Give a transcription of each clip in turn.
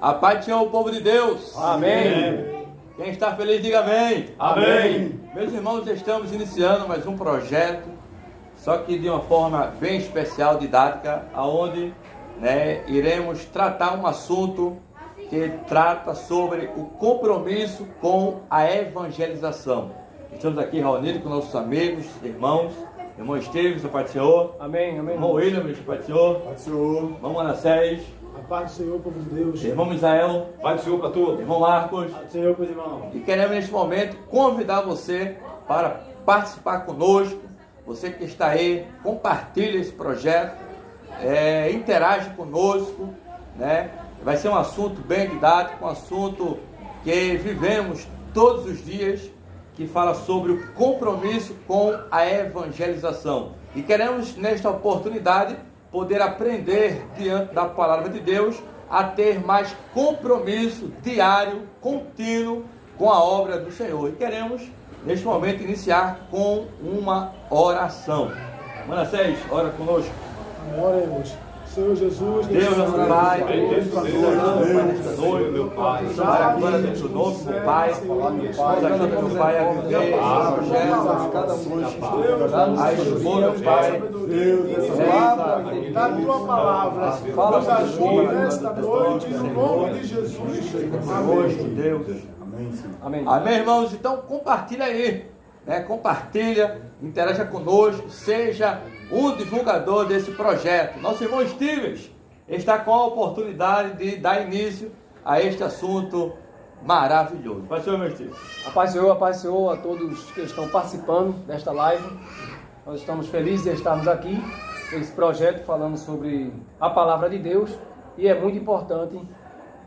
A paz do Senhor, povo de Deus. Amém. Quem está feliz, diga amém. Amém. Meus irmãos, estamos iniciando mais um projeto, só que de uma forma bem especial, didática, aonde iremos tratar um assunto que trata sobre o compromisso com a evangelização. Estamos aqui reunidos com nossos amigos, irmãos. Irmão Esteves, a paz do Senhor. Amém, amém. Irmão William, a paz do Senhor. Pai do Senhor. Irmão Manassés. A paz do Senhor, povo de Deus. Irmão Misael. Pai do Senhor para todos. Irmão Marcos. Pai do Senhor, pois irmão. E queremos neste momento convidar você para participar conosco. Você que está aí, compartilha esse projeto, interage conosco, né? Vai ser um assunto bem didático, um assunto que vivemos todos os dias, que fala sobre o compromisso com a evangelização. E queremos, nesta oportunidade, poder aprender, diante da palavra de Deus, a ter mais compromisso diário, contínuo, com a obra do Senhor. E queremos, neste momento, iniciar com uma oração. Manassés, ora conosco. Oremos. Senhor Jesus, Deus, nosso Pai, nesta noite, meu Pai, para a glória do teu nome, meu Pai, nós ajudamos, meu Pai, a viver esse projeto, cada um, a expor, meu Pai, da tua palavra, nos ajude nesta noite, no nome de Jesus. Amém. Deus. Amém. Amém, irmãos? Então compartilha aí, compartilha, interaja conosco, seja um divulgador desse projeto. Nosso irmão Esteves está com a oportunidade de dar início a este assunto maravilhoso. Paz do Senhor, meu Esteves. A paz do Senhor a todos que estão participando desta live. Nós estamos felizes de estarmos aqui nesse projeto falando sobre a palavra de Deus e é muito importante.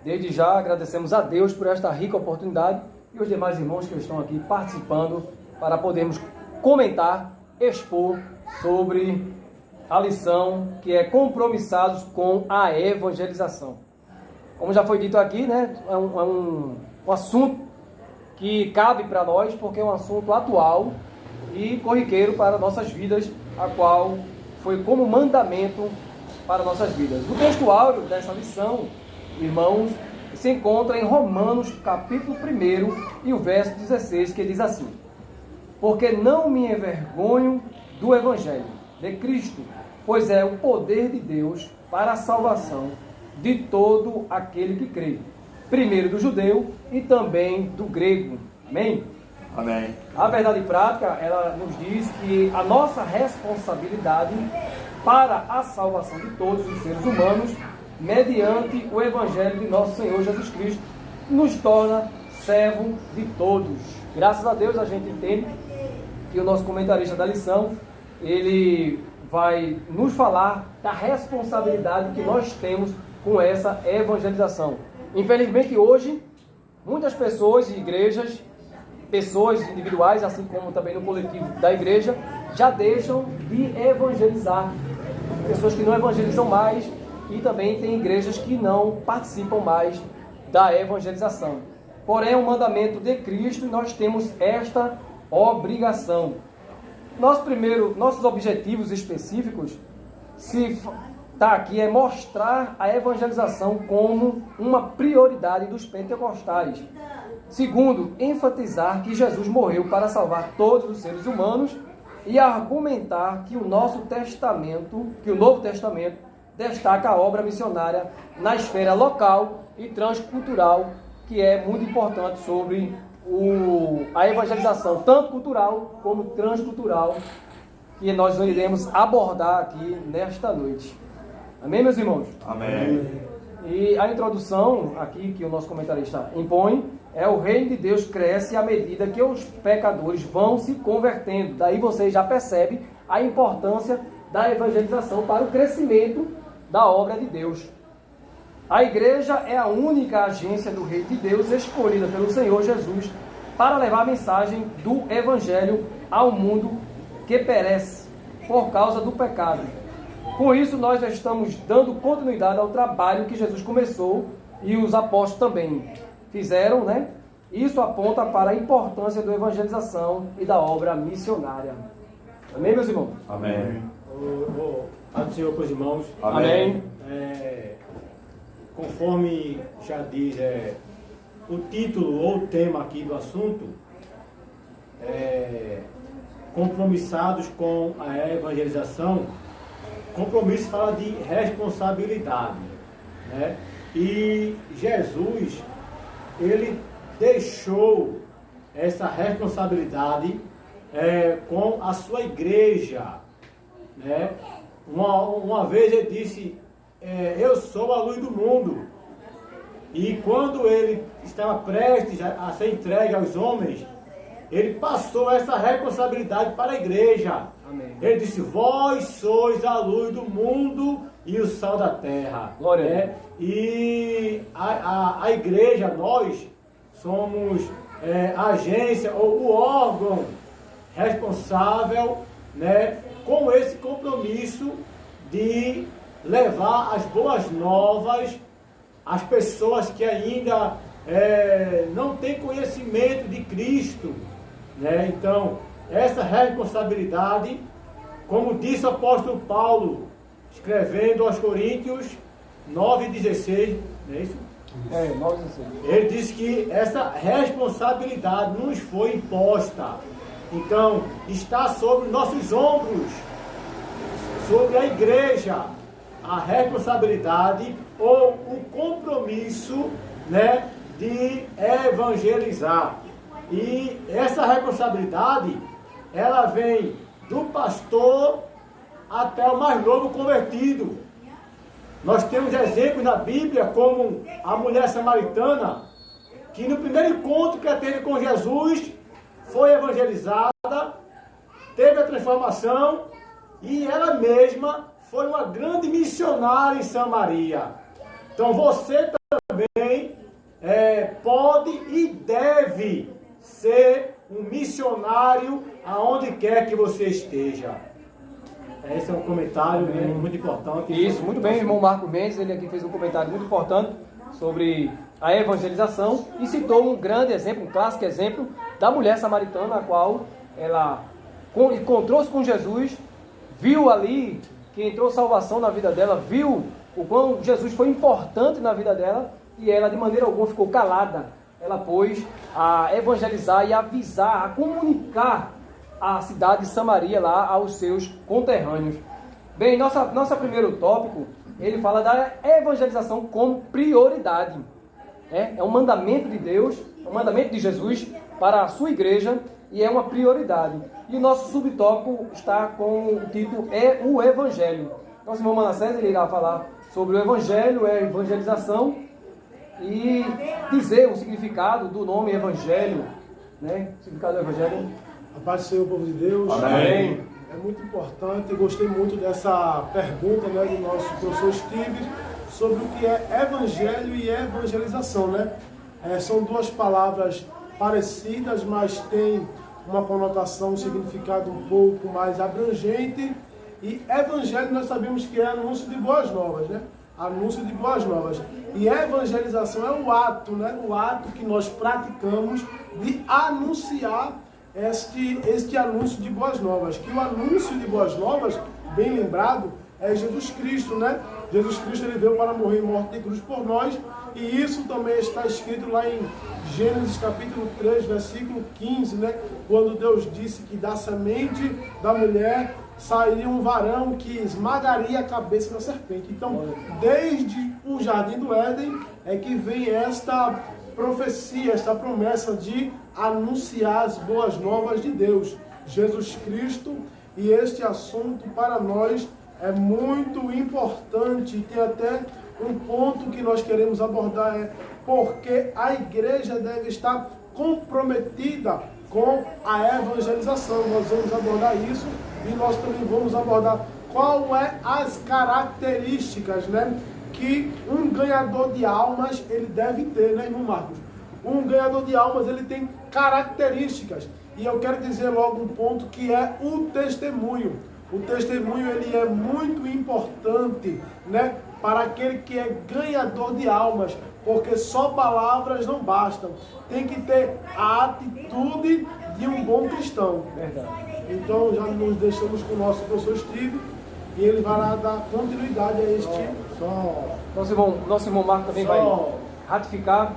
Desde já agradecemos a Deus por esta rica oportunidade e os demais irmãos que estão aqui participando para podermos comentar, expor sobre a lição que é compromissados com a evangelização. Como já foi dito aqui, é um assunto que cabe para nós porque é um assunto atual e corriqueiro para nossas vidas, a qual foi como mandamento para nossas vidas. O textuário dessa lição, irmãos, se encontra em Romanos capítulo 1 e o verso 16, que diz assim: porque não me envergonho do Evangelho de Cristo, pois é o poder de Deus para a salvação de todo aquele que crê, primeiro do judeu e também do grego. Amém? Amém. A verdade prática, ela nos diz que a nossa responsabilidade para a salvação de todos os seres humanos, mediante o Evangelho de nosso Senhor Jesus Cristo, nos torna servo de todos. Graças a Deus a gente entende que o nosso comentarista da lição, ele vai nos falar da responsabilidade que nós temos com essa evangelização. Infelizmente hoje, muitas pessoas e igrejas, pessoas individuais, assim como também no coletivo da igreja, já deixam de evangelizar. Pessoas que não evangelizam mais e também tem igrejas que não participam mais da evangelização. Porém, é um mandamento de Cristo e nós temos esta obrigação. Nossos objetivos específicos, se está aqui, é mostrar a evangelização como uma prioridade dos pentecostais. Segundo, enfatizar que Jesus morreu para salvar todos os seres humanos e argumentar que o Novo Testamento destaca a obra missionária na esfera local e transcultural, que é muito importante sobre a evangelização, tanto cultural como transcultural, que nós iremos abordar aqui nesta noite. Amém, meus irmãos? Amém. E a introdução aqui que o nosso comentarista impõe é: o reino de Deus cresce à medida que os pecadores vão se convertendo. Daí você já percebe a importância da evangelização para o crescimento da obra de Deus. A igreja é a única agência do reino de Deus escolhida pelo Senhor Jesus para levar a mensagem do Evangelho ao mundo que perece por causa do pecado. Com isso, nós estamos dando continuidade ao trabalho que Jesus começou e os apóstolos também fizeram, Isso aponta para a importância da evangelização e da obra missionária. Amém, meus irmãos? Amém. Pai do Senhor, pois irmãos. Amém. conforme já diz o título ou o tema aqui do assunto, compromissados com a evangelização. Compromisso fala de responsabilidade, né? E Jesus, ele deixou essa responsabilidade com a sua igreja, né? Uma vez ele disse, eu sou a luz do mundo. E quando ele estava prestes a ser entregue aos homens, ele passou essa responsabilidade para a igreja. Amém. Ele disse, vós sois a luz do mundo e o sal da terra. Glória a Deus. E a igreja, nós somos a agência ou o órgão responsável, né, com esse compromisso de levar as boas novas às pessoas que ainda não têm conhecimento de Cristo, né? Então, essa responsabilidade, como disse o apóstolo Paulo, escrevendo aos Coríntios 9,16, não é isso? 9,16. Ele disse que essa responsabilidade nos foi imposta. Então, está sobre nossos ombros, sobre a igreja, a responsabilidade ou o compromisso, né, de evangelizar. E essa responsabilidade, ela vem do pastor até o mais novo convertido. Nós temos exemplos na Bíblia, como a mulher samaritana, que no primeiro encontro que ela teve com Jesus, foi evangelizada, teve a transformação, e ela mesma foi uma grande missionária em Samaria. Então você também pode e deve ser um missionário aonde quer que você esteja. Esse é um comentário muito importante. Isso, muito bem, irmão Marco Mendes, ele aqui fez um comentário muito importante sobre a evangelização e citou um grande exemplo, um clássico exemplo da mulher samaritana, a qual ela encontrou-se com Jesus, viu ali que entrou salvação na vida dela, viu o quão Jesus foi importante na vida dela e ela de maneira alguma ficou calada. Ela pôs a evangelizar e avisar, a comunicar a cidade de Samaria lá aos seus conterrâneos. Bem, nosso primeiro tópico, ele fala da evangelização como prioridade. É um mandamento de Deus, é um mandamento de Jesus para a sua igreja e é uma prioridade. E o nosso subtópico está com o título o Evangelho. Nosso irmão Manassés ele irá falar sobre o Evangelho, a evangelização e dizer o significado do nome Evangelho, né? O significado do Evangelho. A paz do Senhor, povo de Deus. Amém. É muito importante, eu gostei muito dessa pergunta, né, do nosso professor Steve, sobre o que é evangelho e evangelização, né? São duas palavras parecidas, mas têm uma conotação, um significado um pouco mais abrangente. E evangelho nós sabemos que é anúncio de boas novas, né? Anúncio de boas novas. E evangelização é o ato, né? O ato que nós praticamos de anunciar este anúncio de boas novas. Que o anúncio de boas novas, bem lembrado, é Jesus Cristo, né? Jesus Cristo ele veio para morrer em morte de cruz por nós. E isso também está escrito lá em Gênesis capítulo 3, versículo 15, né? Quando Deus disse que da semente da mulher sairia um varão que esmagaria a cabeça da serpente. Então, desde o jardim do Éden é que vem esta profecia, esta promessa de anunciar as boas novas de Deus, Jesus Cristo. E este assunto para nós é muito importante. Tem até um ponto que nós queremos abordar, porque a igreja deve estar comprometida com a evangelização. Nós vamos abordar isso e nós também vamos abordar qual é as características, né, que um ganhador de almas ele deve ter, né, irmão Marcos? Um ganhador de almas ele tem características. E eu quero dizer logo um ponto que é o testemunho. O testemunho ele é muito importante, né, para aquele que é ganhador de almas, porque só palavras não bastam. Tem que ter a atitude de um bom cristão. Verdade. Então já nos deixamos com o nosso professor Steve e ele vai lá dar continuidade a este. Nosso irmão Marco também vai ratificar.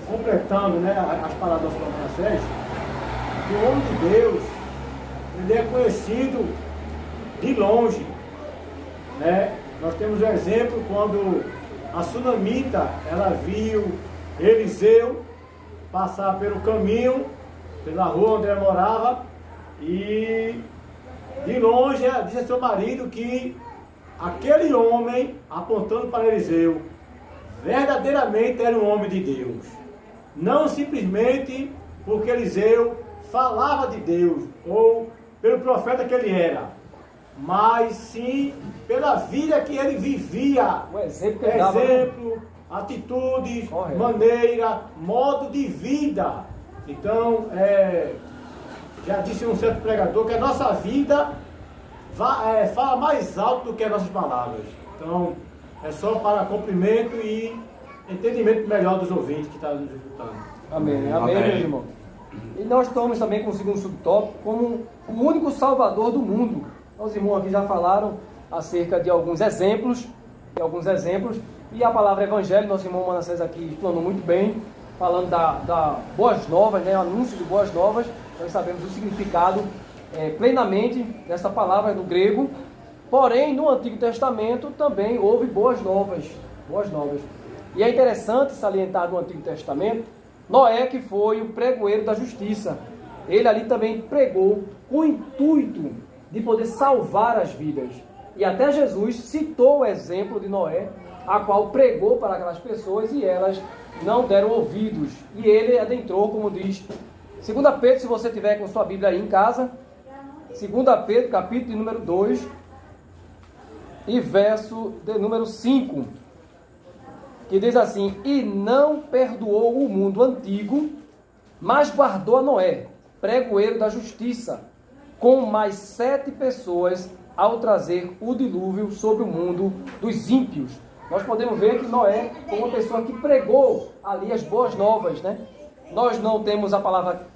Completando, né, as palavras do Manassés, o homem de Deus, ele é conhecido de longe, né? Nós temos um exemplo quando a sunamita, ela viu Eliseu passar pelo caminho, pela rua onde ela morava, e de longe ela disse a seu marido que aquele homem, apontando para Eliseu, verdadeiramente era um homem de Deus. Não simplesmente porque Eliseu falava de Deus, ou pelo profeta que ele era, mas sim pela vida que ele vivia. O exemplo que ele dava, né? Atitudes, Correto. maneira, modo de vida. Então, já disse um certo pregador que a nossa vida fala mais alto do que as nossas palavras. Então, é só para cumprimento e entendimento melhor dos ouvintes que estão nos escutando. Amém, amém, meu irmão. E nós estamos também com o segundo subtópico como o único salvador do mundo. Os irmãos aqui já falaram acerca de alguns exemplos, e a palavra evangelho, nosso irmão Manassés aqui explanou muito bem, falando da boas novas, né, o anúncio de boas novas. Nós sabemos o significado plenamente dessa palavra do grego. Porém, no Antigo Testamento também houve boas novas. E é interessante salientar no Antigo Testamento Noé, que foi o pregoeiro da justiça. Ele ali também pregou com o intuito de poder salvar as vidas. E até Jesus citou o exemplo de Noé, a qual pregou para aquelas pessoas e elas não deram ouvidos. E ele adentrou, como diz 2 Pedro, se você tiver com sua Bíblia aí em casa, 2 Pedro, capítulo de número 2, e verso de número 5, que diz assim: e não perdoou o mundo antigo, mas guardou a Noé, pregoeiro da justiça, com mais 7 pessoas, ao trazer o dilúvio sobre o mundo dos ímpios. Nós podemos ver que Noé foi uma pessoa que pregou ali as boas novas, né? Nós não temos a palavra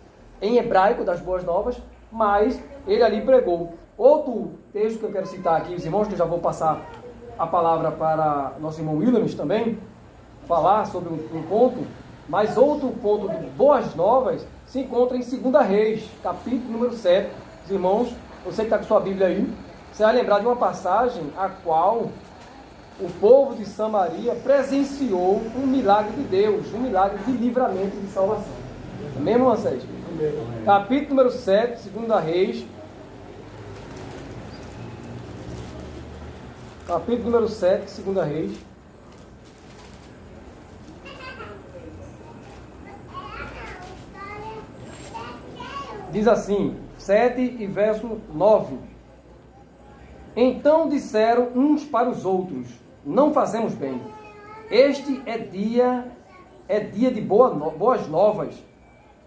em hebraico das boas novas, mas ele ali pregou. Outro texto que eu quero citar aqui, os irmãos, que eu já vou passar a palavra para nosso irmão Williams também, falar sobre um ponto, mas outro ponto de boas novas se encontra em 2 Reis, capítulo número 7. Os irmãos, você que está com sua Bíblia aí, você vai lembrar de uma passagem a qual o povo de Samaria presenciou um milagre de Deus, um milagre de livramento e de salvação. Amém, irmão Sérgio? Capítulo número 7, 2 Reis. Capítulo número 7, 2 Reis. Diz assim, 7 e verso 9. Então disseram uns para os outros: não fazemos bem. Este é dia de boas novas,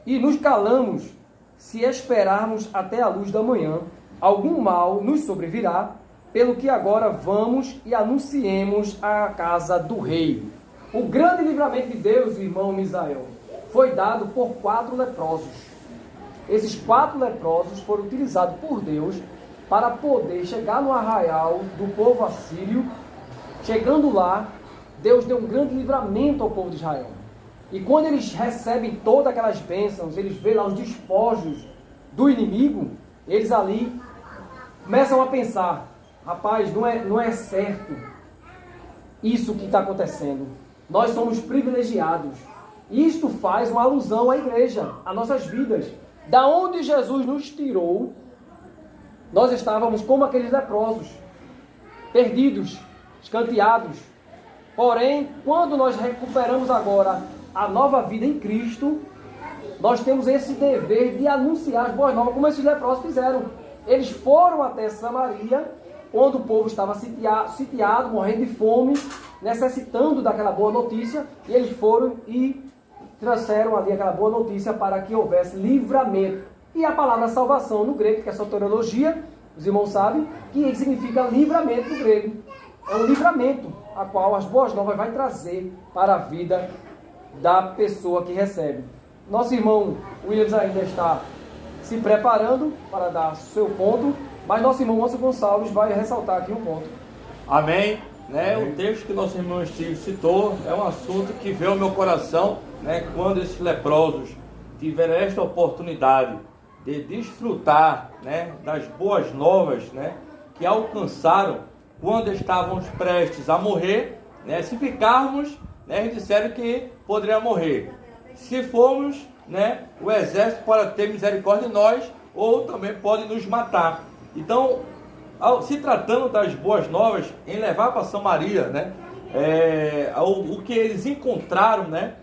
e nos calamos se esperarmos até a luz da manhã. Algum mal nos sobrevirá, pelo que agora vamos e anunciemos a casa do rei. O grande livramento de Deus, irmão Misael, foi dado por 4 leprosos. Esses 4 leprosos foram utilizados por Deus para poder chegar no arraial do povo assírio. Chegando lá, Deus deu um grande livramento ao povo de Israel. E quando eles recebem todas aquelas bênçãos, eles veem lá os despojos do inimigo, eles ali começam a pensar: rapaz, não é certo isso que está acontecendo. Nós somos privilegiados. Isto faz uma alusão à igreja, às nossas vidas. Da onde Jesus nos tirou, nós estávamos como aqueles leprosos, perdidos, escanteados. Porém, quando nós recuperamos agora a nova vida em Cristo, nós temos esse dever de anunciar as boas novas, como esses leprosos fizeram. Eles foram até Samaria, quando o povo estava sitiado, morrendo de fome, necessitando daquela boa notícia, e eles foram e trouxeram ali aquela boa notícia para que houvesse livramento. E a palavra salvação no grego, que é soteriologia, os irmãos sabem, que significa livramento no grego. É um livramento, a qual as boas novas vai trazer para a vida da pessoa que recebe. Nosso irmão Williams ainda está se preparando para dar seu ponto, Mas nosso irmão Márcio Gonçalves vai ressaltar aqui um ponto. Amém. Né? O texto que nosso irmão Steve citou é um assunto que veio ao meu coração, né? Quando esses leprosos tiveram esta oportunidade de desfrutar, né, das boas novas, né, que alcançaram quando estávamos prestes a morrer, né? Se ficarmos, né, eles disseram que poderia morrer. Se formos, né, o exército pode ter misericórdia de nós ou também pode nos matar. Então, se tratando das boas novas, em levar para Samaria, né, o que eles encontraram, né,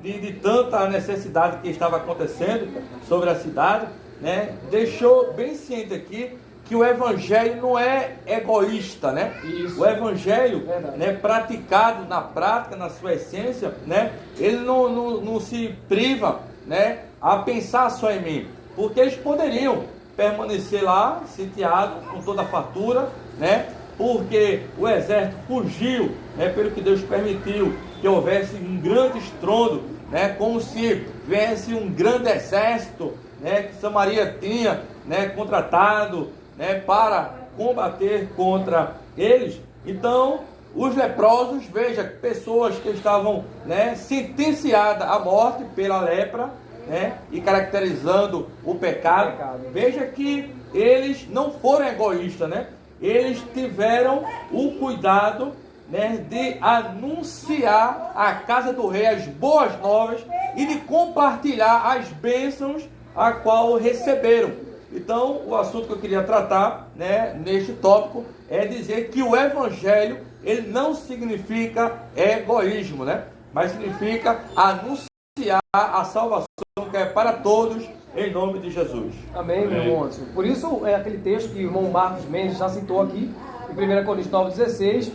de tanta necessidade que estava acontecendo sobre a cidade, né, deixou bem ciente aqui que o evangelho não é egoísta, né? Isso. O evangelho, Verdade. né, praticado na prática, na sua essência, né, ele não se priva, né, a pensar só em mim, porque eles poderiam permanecer lá, sitiado com toda a fartura, né? Porque o exército fugiu, né? Pelo que Deus permitiu que houvesse um grande estrondo, né? Como se viesse um grande exército, né? Que Samaria tinha, né, contratado, né, para combater contra eles. Então, os leprosos, veja, pessoas que estavam, né, sentenciadas à morte pela lepra, né, e caracterizando o pecado. Veja que eles não foram egoístas, né? Eles tiveram o cuidado, né, de anunciar à casa do rei as boas novas e de compartilhar as bênçãos a qual receberam. Então, o assunto que eu queria tratar, né, neste tópico é dizer que o evangelho, ele não significa egoísmo, né? Mas significa anunciar a salvação que é para todos, em nome de Jesus. Amém, meu irmão Anderson. Por isso, é aquele texto que o irmão Marcos Mendes já citou aqui, em 1 Coríntios 9,16,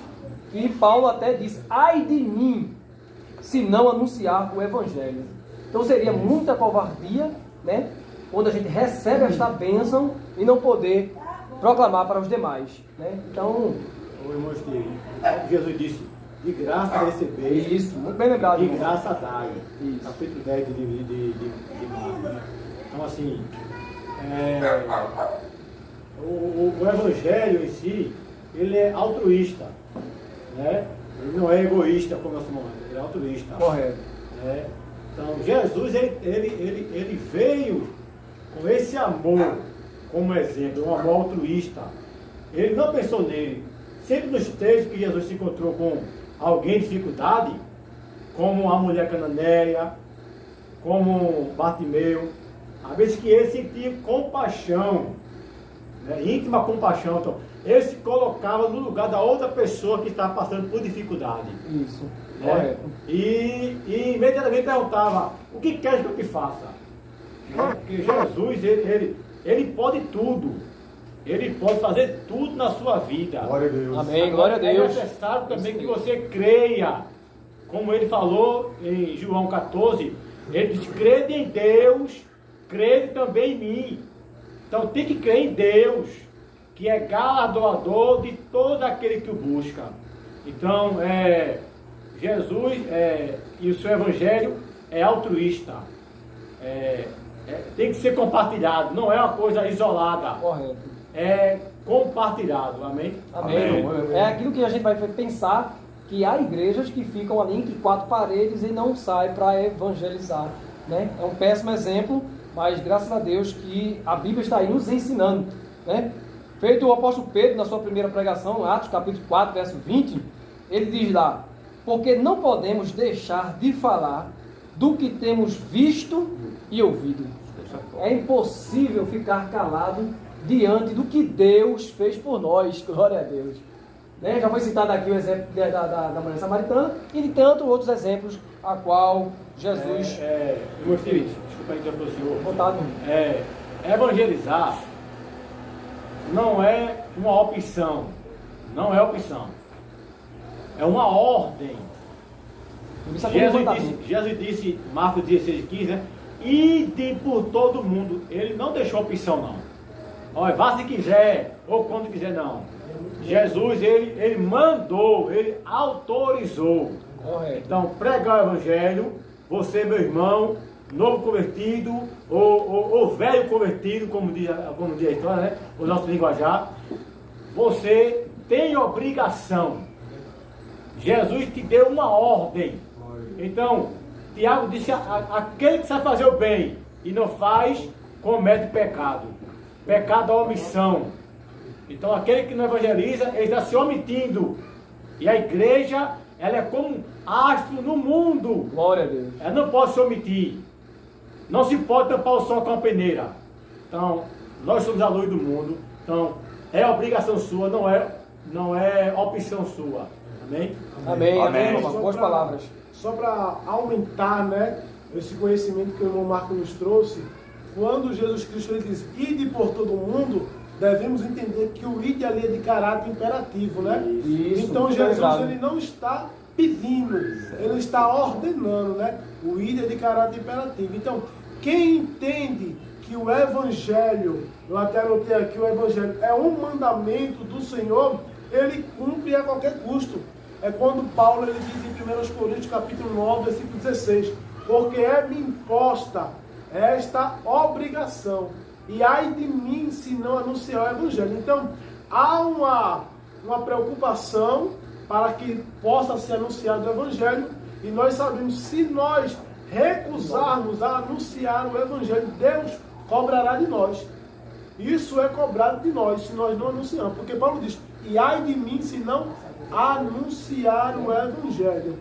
que Paulo até diz: ai de mim, se não anunciar o evangelho. Então seria muita covardia, né, quando a gente recebe esta bênção e não poder proclamar para os demais, né? Então, O irmão Steve, Jesus disse: de graça recebeis, isso, muito bem lembrado, de irmão. graça dai. Isso. Capítulo 10 de Marcos, né? Então, assim, o evangelho em si, ele é altruísta, né? Ele não é egoísta como nós falamos, ele é altruísta. Correto. Né? Então, Jesus, ele veio com esse amor como exemplo, um amor altruísta. Ele não pensou nele. Sempre nos textos que Jesus se encontrou com alguém em dificuldade, como a mulher cananeia, como Bartimeu, às vezes que ele sentia compaixão, né? Íntima compaixão. Então, ele se colocava no lugar da outra pessoa que estava passando por dificuldade. Isso, Né? correto. E imediatamente perguntava: o que queres que eu te faça? Né? Porque Jesus, ele pode tudo. Ele pode fazer tudo na sua vida. Glória a Deus. Amém, glória a Deus. É necessário também que você creia. Como ele falou em João 14, ele disse: crede em Deus, crede também em mim. Então tem que crer em Deus, que é galardoador de todo aquele que o busca. Então, Jesus e o seu evangelho é altruísta. Tem que ser compartilhado, não é uma coisa isolada. Correto. É compartilhado, amém? Amém. É aquilo que a gente vai pensar, que há igrejas que ficam ali entre quatro paredes e não saem para evangelizar, né? É um péssimo exemplo, mas graças a Deus que a Bíblia está aí nos ensinando, né? Feito o apóstolo Pedro na sua primeira pregação, Atos capítulo 4, verso 20, ele diz lá: porque não podemos deixar de falar do que temos visto e ouvido. É impossível ficar calado diante do que Deus fez por nós. Glória a Deus. Né? Já foi citado aqui o exemplo da mulher samaritana e de tantos outros exemplos a qual Jesus... Eu gostei disso. Desculpa interromper o senhor. Vontade. Evangelizar não é uma opção. Não é opção. É uma ordem. Jesus disse, Marcos 16:15, né? Ide por todo mundo. Ele não deixou opção, não. Olha, vá se quiser, ou quando quiser, não. Jesus, ele mandou, ele autorizou. Correto. Então, pregar o evangelho, você, meu irmão, novo convertido, ou velho convertido, como diz a história, né? O nosso linguajar, você tem obrigação. Jesus te deu uma ordem. Então, Tiago disse, aquele que sabe fazer o bem e não faz, comete pecado. Pecado é omissão. Então, aquele que não evangeliza, ele está se omitindo. E a igreja, ela é como astro no mundo. Glória a Deus. Ela não pode se omitir. Não se pode tampar o sol com a peneira. Então, nós somos a luz do mundo. Então, é obrigação sua, não é opção sua. Amém? Amém, amém, Amém. irmão. Boas palavras. Só para aumentar, né, esse conhecimento que o irmão Marco nos trouxe, quando Jesus Cristo ele diz, ide por todo mundo, devemos entender que o ide ali é de caráter imperativo, né? Isso, então muito Jesus legal. ele não está pedindo, ele está ordenando, né? O ide é de caráter imperativo. Então, quem entende que o Evangelho, eu até anotei aqui, o Evangelho é um mandamento do Senhor, ele cumpre a qualquer custo. É quando Paulo ele diz em 1 Coríntios capítulo 9, versículo 16, porque é-me imposta esta obrigação, e ai de mim se não anunciar o Evangelho. Então, há uma preocupação para que possa ser anunciado o Evangelho, e nós sabemos, se nós recusarmos a anunciar o Evangelho, Deus cobrará de nós. Isso é cobrado de nós, se nós não anunciarmos. Porque Paulo diz, e ai de mim se não anunciar o Evangelho.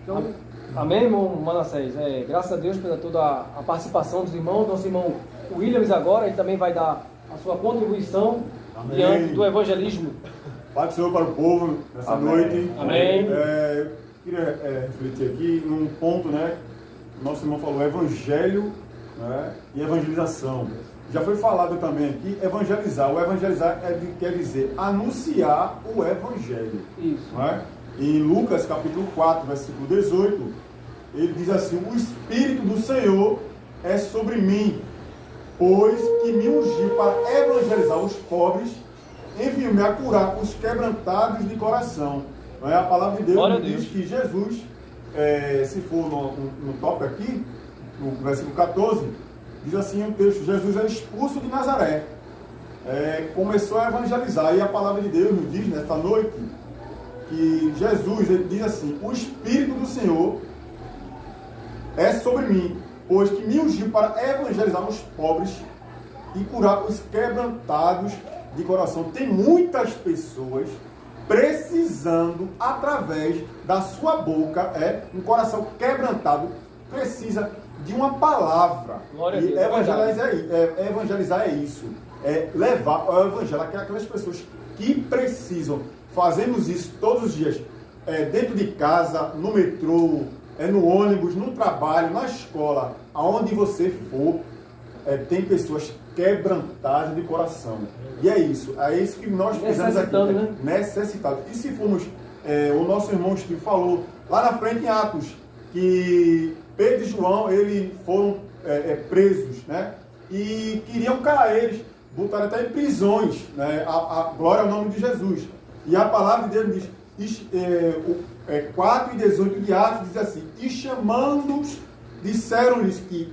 Então, Amém, irmão Manassés? Graças a Deus pela toda a participação dos irmãos. Nosso irmão Williams agora, ele também vai dar a sua contribuição diante do evangelismo. Pai do Senhor para o povo nessa noite. Amém. Queria refletir aqui num ponto, né? Nosso irmão falou evangelho, né, e evangelização. Já foi falado também aqui, evangelizar. O evangelizar quer dizer anunciar o evangelho. Isso. Né? Em Lucas capítulo 4, versículo 18, ele diz assim, o Espírito do Senhor é sobre mim, pois que me ungiu para evangelizar os pobres, enviou-me a curar os quebrantados de coração. Não é? A palavra de Deus diz que Jesus, se for no tópico aqui, no versículo 14, diz assim o texto, Jesus é expulso de Nazaré, começou a evangelizar, e a palavra de Deus nos diz nesta noite, que Jesus, ele diz assim, o Espírito do Senhor é sobre mim, pois que me ungiu para evangelizar os pobres e curar os quebrantados de coração. Tem muitas pessoas precisando, através da sua boca, um coração quebrantado, precisa de uma palavra. Glória E a Deus, evangelizar é isso, levar o evangelho àquelas pessoas que precisam. Fazemos isso todos os dias, dentro de casa, no metrô, no ônibus, no trabalho, na escola, aonde você for, tem pessoas quebrantadas de coração. E é isso que nós precisamos aqui. Né? Necessitado. E se formos, o nosso irmão Steve falou, lá na frente em Atos, que Pedro e João, eles foram presos, né? E queriam calar eles, botaram até em prisões, né? A glória ao nome de Jesus. E a palavra de Deus diz, 4 e 18 de Atos, diz assim, e chamando-os, disseram-lhes que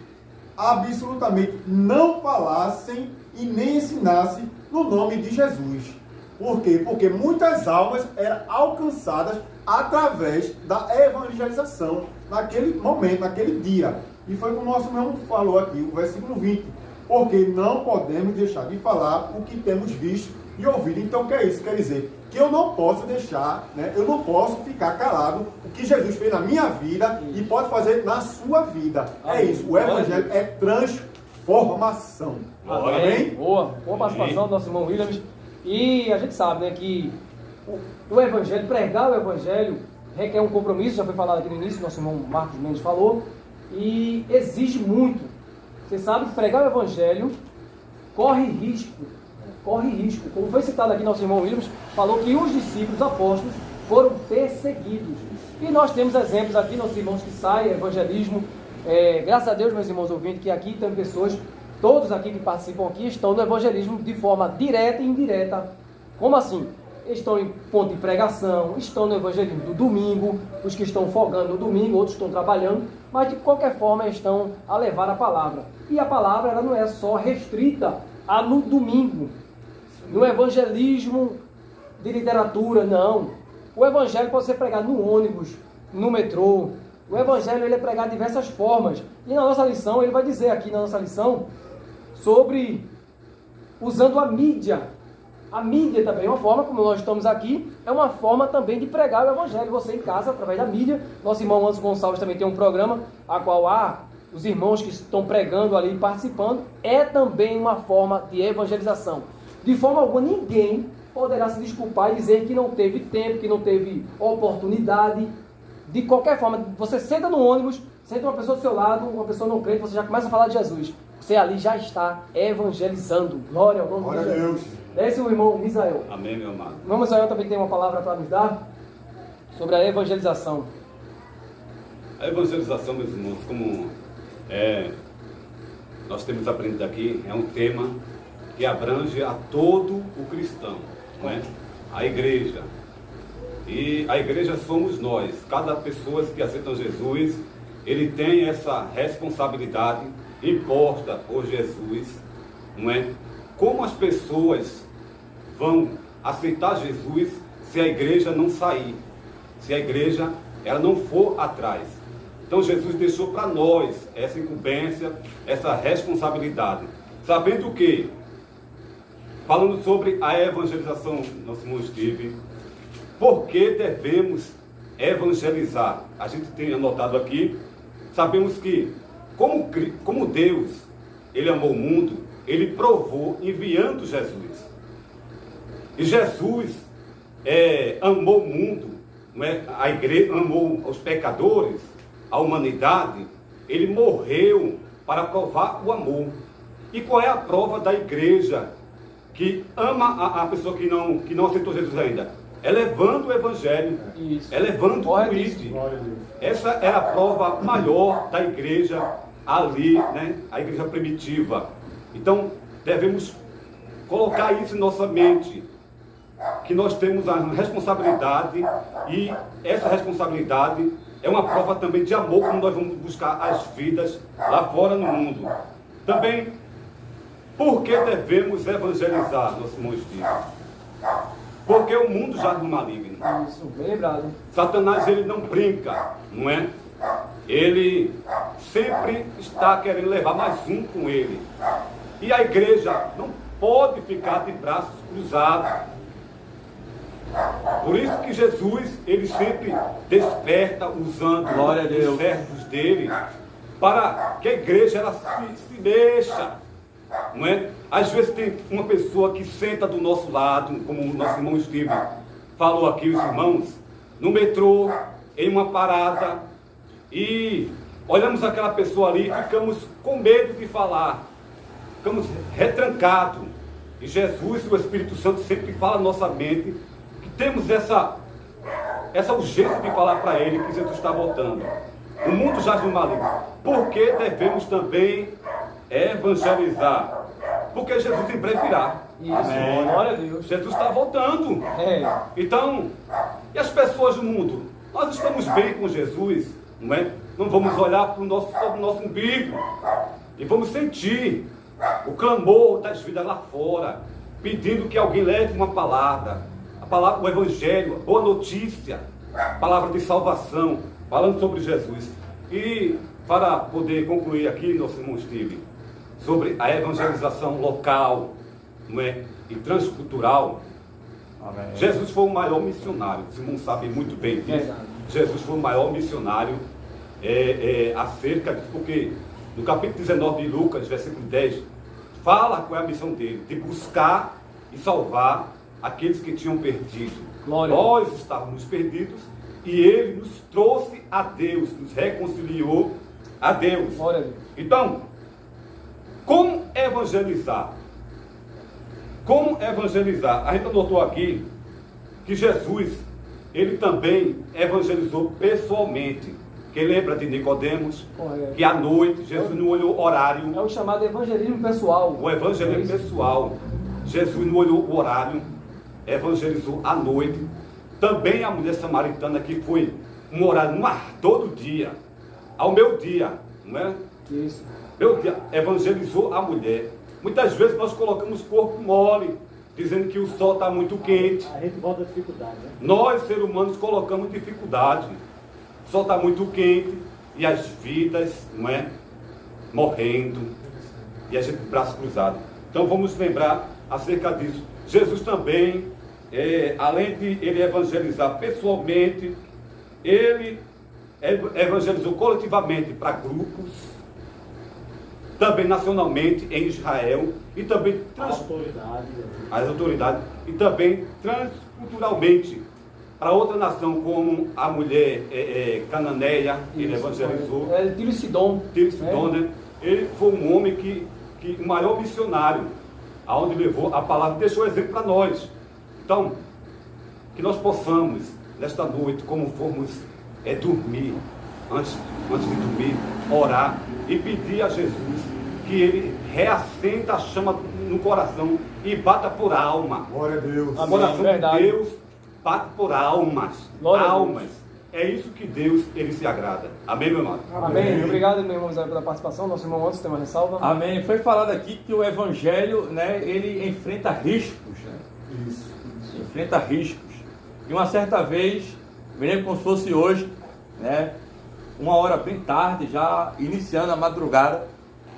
absolutamente não falassem e nem ensinassem no nome de Jesus. Por quê? Porque muitas almas eram alcançadas através da evangelização naquele momento, naquele dia. E foi como o nosso irmão falou aqui, o versículo 20. Porque não podemos deixar de falar o que temos visto e ouvido. Então, o que é isso? Quer dizer que eu não posso deixar, né? Eu não posso ficar calado o que Jesus fez na minha vida e pode fazer na sua vida. É isso. O Evangelho é transformação. Amém? Boa participação do nosso irmão Williams. E a gente sabe, né, que o Evangelho, pregar o Evangelho, requer um compromisso, já foi falado aqui no início, nosso irmão Marcos Mendes falou, e exige muito. Você sabe que pregar o Evangelho corre risco. Como foi citado aqui, nosso irmão Williams falou que os discípulos apóstolos foram perseguidos. E nós temos exemplos aqui, nossos irmãos que saem, evangelismo. Graças a Deus, meus irmãos ouvintes, que aqui tem pessoas, todos aqui que participam aqui, estão no evangelismo de forma direta e indireta. Como assim? estão em ponto de pregação, estão no evangelismo do domingo, os que estão folgando no domingo, outros estão trabalhando, mas de qualquer forma estão a levar a palavra. E a palavra ela não é só restrita a no domingo, no evangelismo de literatura, não. O evangelho pode ser pregado no ônibus, no metrô. O evangelho ele é pregado de diversas formas. E na nossa lição, ele vai dizer aqui na nossa lição sobre usando a mídia. A mídia também é uma forma, como nós estamos aqui, é uma forma também de pregar o evangelho. Você em casa, através da mídia. Nosso irmão Anderson Gonçalves também tem um programa, a qual há os irmãos que estão pregando ali, participando. É também uma forma de evangelização. De forma alguma, ninguém poderá se desculpar e dizer que não teve tempo, que não teve oportunidade. De qualquer forma, você senta no ônibus, senta uma pessoa do seu lado, uma pessoa não crente, você já começa a falar de Jesus. Você ali já está evangelizando. Glória ao nome de Jesus. Esse é o irmão Misael. Amém, meu amado. O irmão Misael também tem uma palavra para nos dar sobre a evangelização. A evangelização, meus irmãos, como nós temos aprendido aqui, é um tema que abrange a todo o cristão, não é? A igreja. E a igreja somos nós. Cada pessoa que aceita Jesus, ele tem essa responsabilidade imposta por Jesus, não é? Como as pessoas vão aceitar Jesus se a igreja não sair, se a igreja ela não for atrás? Então Jesus deixou para nós essa incumbência, essa responsabilidade, sabendo que, falando sobre a evangelização, nosso irmão Steve, por que devemos evangelizar? A gente tem anotado aqui, sabemos que como Deus, ele amou o mundo, ele provou enviando Jesus. E Jesus amou o mundo, não é? A igreja amou os pecadores, a humanidade. Ele morreu para provar o amor. E qual é a prova da igreja que ama a pessoa que não aceitou Jesus ainda? É levando o evangelho, é levando o Cristo. Essa é a prova maior da igreja ali, né? A igreja primitiva. Então, devemos colocar isso em nossa mente, que nós temos a responsabilidade, e essa responsabilidade é uma prova também de amor, como nós vamos buscar as vidas lá fora no mundo. Também, por que devemos evangelizar, nosso irmão Steve? Porque o mundo já é maligno. Isso, bem lembrado. Satanás, ele não brinca, não é? Ele sempre está querendo levar mais um com ele. E a igreja não pode ficar de braços cruzados. Por isso que Jesus, ele sempre desperta usando os servos dele, para que a igreja ela se mexa, não é? Às vezes tem uma pessoa que senta do nosso lado, como o nosso irmão Steve falou aqui, os irmãos, no metrô, em uma parada, e olhamos aquela pessoa ali e ficamos com medo de falar, ficamos retrancados. E Jesus e o Espírito Santo sempre fala na nossa mente que temos essa urgência de falar para ele que Jesus está voltando. O mundo jaz no maligno. Por que devemos também evangelizar? Porque Jesus em breve virá. Isso, glória a Deus. Jesus está voltando. Então, e as pessoas do mundo? Nós estamos bem com Jesus, não é? Não vamos olhar para o nosso umbigo e vamos sentir o clamor das vidas lá fora, pedindo que alguém leve uma palavra, o evangelho, a boa notícia, palavra de salvação, falando sobre Jesus. E para poder concluir aqui, nosso irmão Steve, sobre a evangelização local, não é? E transcultural. Amém. Jesus foi o maior missionário, os irmãos sabem muito bem disso. Jesus foi o maior missionário acerca disso, porque no capítulo 19 de Lucas, versículo 10, fala qual é a missão dele, de buscar e salvar aqueles que tinham perdido. Glória. Nós estávamos perdidos e ele nos trouxe a Deus, nos reconciliou a Deus. Glória a Deus. Então, como evangelizar? Como evangelizar? A gente anotou aqui que Jesus, ele também evangelizou pessoalmente. Quem lembra de Nicodemos? Que à noite Jesus não olhou horário. É o chamado evangelismo pessoal. O evangelismo pessoal. Jesus não olhou o horário. evangelizou à noite. Também a mulher samaritana, que foi um horário no ardor do dia, ao meu dia, não é? Isso. Meu dia, evangelizou a mulher. Muitas vezes nós colocamos corpo mole, dizendo que o sol está muito quente. A gente volta à dificuldade, né? Nós, seres humanos, colocamos dificuldade. O sol está muito quente e as vidas, não é? Morrendo. E a gente de braço cruzado. Então vamos lembrar acerca disso. Jesus também, além de ele evangelizar pessoalmente, ele evangelizou coletivamente para grupos, também nacionalmente em Israel, e também as autoridades, e também transculturalmente para outra nação, como a mulher cananeia. Ele evangelizou. Tiro e Sidom. Né? Ele foi um homem que o maior missionário, aonde levou a palavra, deixou exemplo para nós. Então, que nós possamos, nesta noite, como formos dormir, antes de dormir, orar e pedir a Jesus que ele reacenda a chama no coração e bata por alma. Glória a Deus. O coração Verdade. de Deus bate por almas. Glória a Almas. É isso que Deus, ele se agrada. Amém, meu irmão? Amém. Obrigado, meu irmão, pela participação. Nosso irmão Anderson tem uma ressalva. Amém. Foi falado aqui que o evangelho, né, ele enfrenta riscos, né? Isso. Enfrenta riscos. E uma certa vez, me lembro como se fosse hoje, né, uma hora bem tarde, já iniciando a madrugada,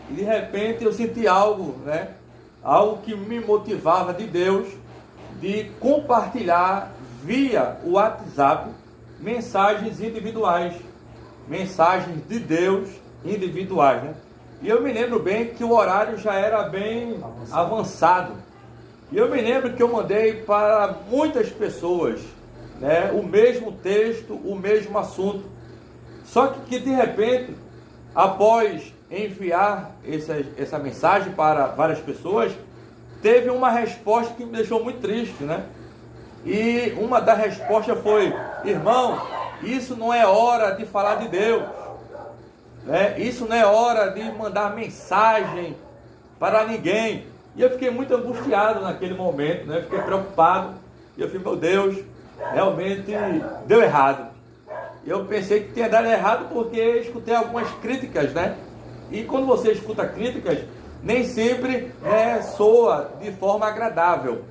e de repente eu senti algo, né, algo que me motivava de Deus, de compartilhar via o WhatsApp mensagens individuais, mensagens de Deus individuais, né? E eu me lembro bem que o horário já era bem avançado. E eu me lembro que eu mandei para muitas pessoas, né, o mesmo texto, o mesmo assunto. Só que de repente, após enviar essa mensagem para várias pessoas, teve uma resposta que me deixou muito triste, né? E uma das respostas foi: irmão, isso não é hora de falar de Deus, né? Isso não é hora de mandar mensagem para ninguém. E eu fiquei muito angustiado naquele momento, né? Fiquei preocupado. E eu falei: meu Deus, realmente deu errado. Eu pensei que tinha dado errado porque escutei algumas críticas, né? E quando você escuta críticas, nem sempre, né, soa de forma agradável.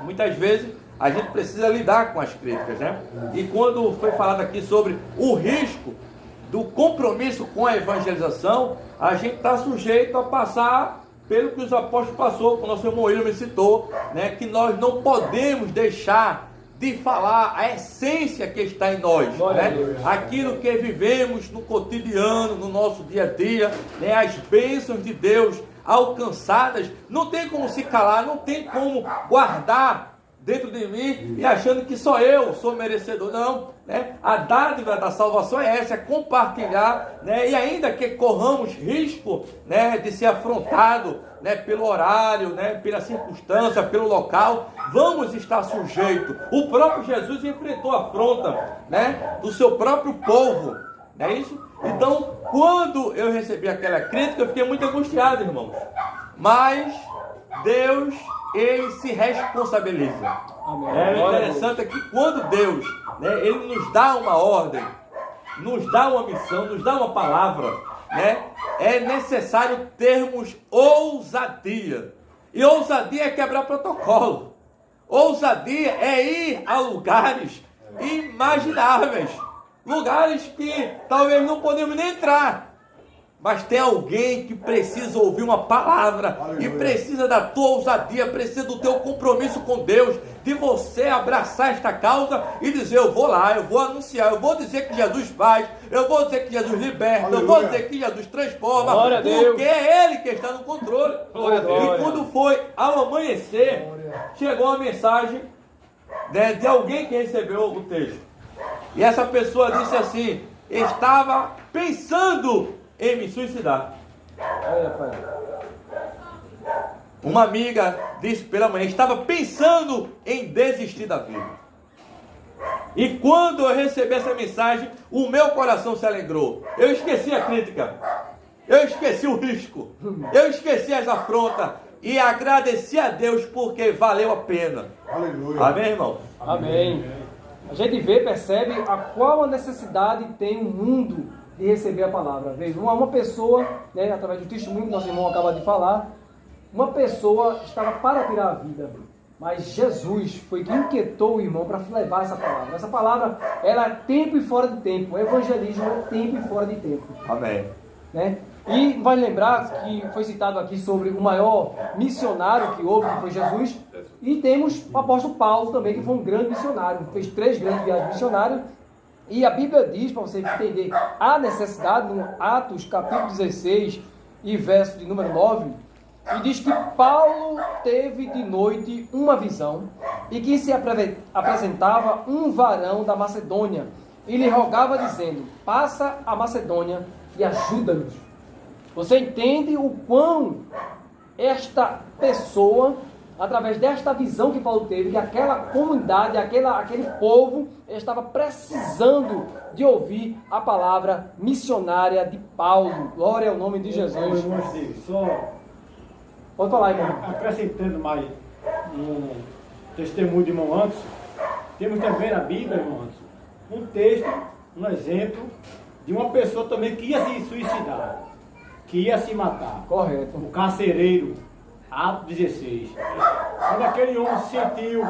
Muitas vezes a gente precisa lidar com as críticas, né? E quando foi falado aqui sobre o risco do compromisso com a evangelização, a gente está sujeito a passar pelo que os apóstolos passou, como o nosso irmão William me citou, né? Que nós não podemos deixar de falar a essência que está em nós, né? Aquilo que vivemos no cotidiano, no nosso dia a dia, né? As bênçãos de Deus alcançadas, não tem como se calar, não tem como guardar dentro de mim e achando que só eu sou merecedor. Não, né? A dádiva da salvação é essa, é compartilhar, né? E ainda que corramos risco, né, de ser afrontado, né, pelo horário, né, pela circunstância, pelo local, vamos estar sujeitos. O próprio Jesus enfrentou a afronta, né, do seu próprio povo, não é isso? Então, quando eu recebi aquela crítica, eu fiquei muito angustiado, irmãos. Mas Deus, ele se responsabiliza. É interessante que quando Deus, né, ele nos dá uma ordem, nos dá uma missão, nos dá uma palavra, né, é necessário termos ousadia. E ousadia é quebrar protocolo. Ousadia é ir a lugares imagináveis, lugares que talvez não podemos nem entrar. Mas tem alguém que precisa ouvir uma palavra. Aleluia. E precisa da tua ousadia, precisa do teu compromisso com Deus, de você abraçar esta causa e dizer: eu vou lá, eu vou anunciar, eu vou dizer que Jesus faz, eu vou dizer que Jesus liberta, aleluia, eu vou dizer que Jesus transforma, porque é Ele que está no controle. E quando foi ao amanhecer, chegou uma mensagem, né, de alguém que recebeu o texto. E essa pessoa disse assim: estava pensando em me suicidar. Uma amiga disse pela manhã: estava pensando em desistir da vida. E quando eu recebi essa mensagem, o meu coração se alegrou. Eu esqueci a crítica, eu esqueci o risco, eu esqueci as afrontas e agradeci a Deus porque valeu a pena. Aleluia. Amém, irmão? Amém. A gente vê, percebe a qual a necessidade tem o mundo de receber a palavra. Veja, uma pessoa, né, através do testemunho que nosso irmão acaba de falar, uma pessoa estava para tirar a vida, mas Jesus foi que inquietou o irmão para levar essa palavra. Essa palavra, ela é tempo e fora de tempo. O evangelismo é tempo e fora de tempo. Amém. Né? E vai lembrar que foi citado aqui sobre o maior missionário que houve, que foi Jesus. E temos o apóstolo Paulo também, que foi um grande missionário. Fez 3 grandes viagens missionárias. E a Bíblia diz, para você entender a necessidade, no Atos capítulo 16 e verso de número 9, e diz que Paulo teve de noite uma visão e que se apresentava um varão da Macedônia e lhe rogava dizendo: passa a Macedônia e ajuda-nos. Você entende o quão esta pessoa, através desta visão que Paulo teve, que aquela comunidade, aquele povo estava precisando de ouvir a palavra missionária de Paulo. Glória ao nome de Jesus. Só Pode falar, irmão. acrescentando mais no testemunho de irmão Anderson, temos também na Bíblia, irmão Anderson, um texto, um exemplo de uma pessoa também que ia se suicidar, que ia se matar. Correto. O carcereiro, Atos 16. Quando aquele homem se sentiu,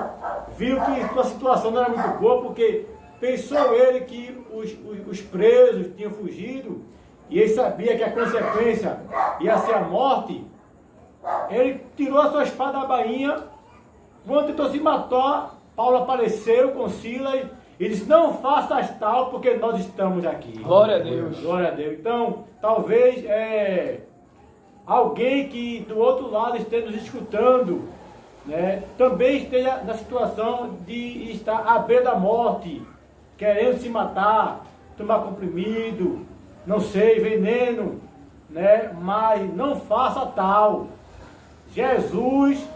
viu que a situação não era muito boa, porque pensou ele que os presos tinham fugido, e ele sabia que a consequência ia ser a morte. Ele tirou a sua espada da bainha, quando tentou se matar, Paulo apareceu com Silas e disse: não faças tal, porque nós estamos aqui. Glória a Deus. Glória a Deus. Então, talvez alguém que do outro lado esteja nos escutando, né, também esteja na situação de estar à beira da morte, querendo se matar, tomar comprimido, não sei, veneno, né, mas não faça tal. Jesus,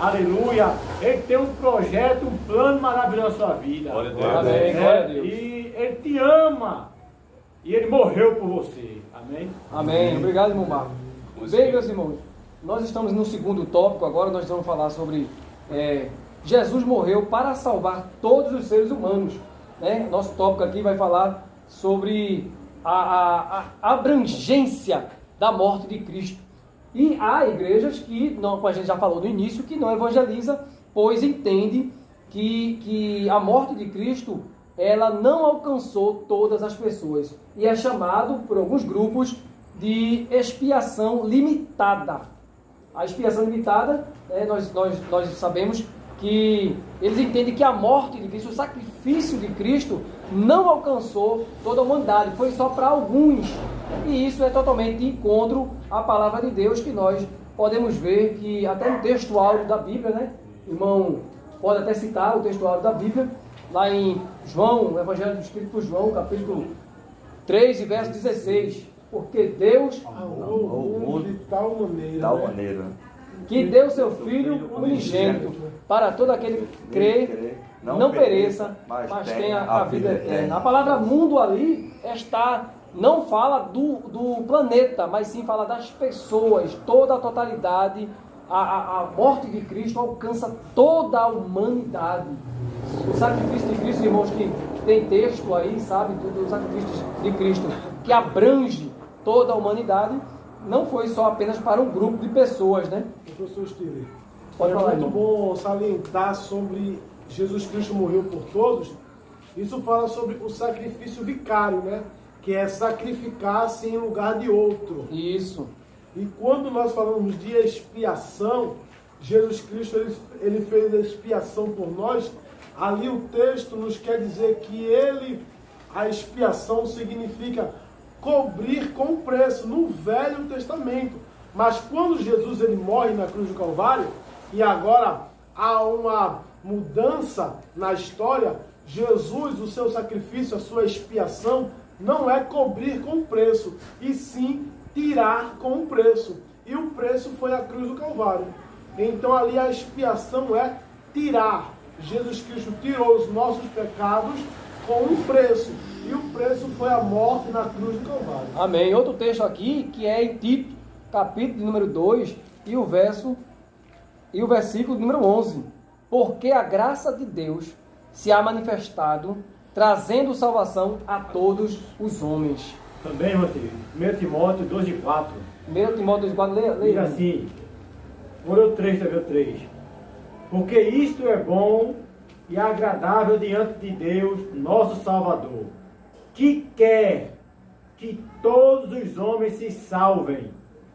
aleluia, ele tem um projeto, um plano maravilhoso na sua vida. Glória a Deus. Amém. Glória a Deus. E ele te ama. E ele morreu por você. Amém? Amém. Obrigado, irmão Marcos. Bem, meus irmãos, nós estamos no segundo tópico. Agora nós vamos falar sobre Jesus morreu para salvar todos os seres humanos. Né? Nosso tópico aqui vai falar sobre a abrangência da morte de Cristo. E há igrejas que, como a gente já falou no início, que não evangeliza, pois entende que a morte de Cristo, ela não alcançou todas as pessoas. E é chamado por alguns grupos de expiação limitada. A expiação limitada, nós sabemos que eles entendem que a morte de Cristo, o sacrifício de Cristo, não alcançou toda a humanidade, foi só para alguns. E isso é totalmente de encontro à palavra de Deus, que nós podemos ver que até no texto áureo da Bíblia, né? Irmão, pode até citar o texto áureo da Bíblia, lá em João, o Evangelho do Espírito João, capítulo 3 e verso 16. Porque Deus amou o mundo de tal maneira, que deu seu Filho unigênito, para todo aquele que crê, não pereça, mas tenha a vida eterna. A palavra mundo ali não fala do planeta, mas sim fala das pessoas, toda a totalidade. A morte de Cristo alcança toda a humanidade. O sacrifício de Cristo, irmãos, que tem texto aí, sabe, do sacrifício de Cristo, que abrange toda a humanidade, não foi só apenas para um grupo de pessoas, né? Professor Steve, Pode falar, muito irmão. bom salientar sobre Jesus Cristo morreu por todos. Isso fala sobre o sacrifício vicário, né? Que é sacrificar-se em lugar de outro. Isso. E quando nós falamos de expiação, Jesus Cristo ele fez a expiação por nós. Ali o texto nos quer dizer que a expiação significa cobrir com preço no Velho Testamento. Mas quando Jesus ele morre na cruz do Calvário, e agora há uma mudança na história, Jesus, o seu sacrifício, a sua expiação, não é cobrir com preço, e sim tirar com preço. E o preço foi a cruz do Calvário. Então ali a expiação é tirar. Jesus Cristo tirou os nossos pecados com um preço. E o preço foi a morte na cruz do Calvário. Amém. Outro texto aqui, que é em Tito, capítulo número 2, e o versículo número 11. porque a graça de Deus se há manifestado, trazendo salvação a todos os homens. Também, irmão, 1 Timóteo 2:4. 1 Timóteo 2:4, Diz leia. assim, o 3, também o 3. Porque isto é bom e agradável diante de Deus, nosso Salvador, que quer que todos os homens se salvem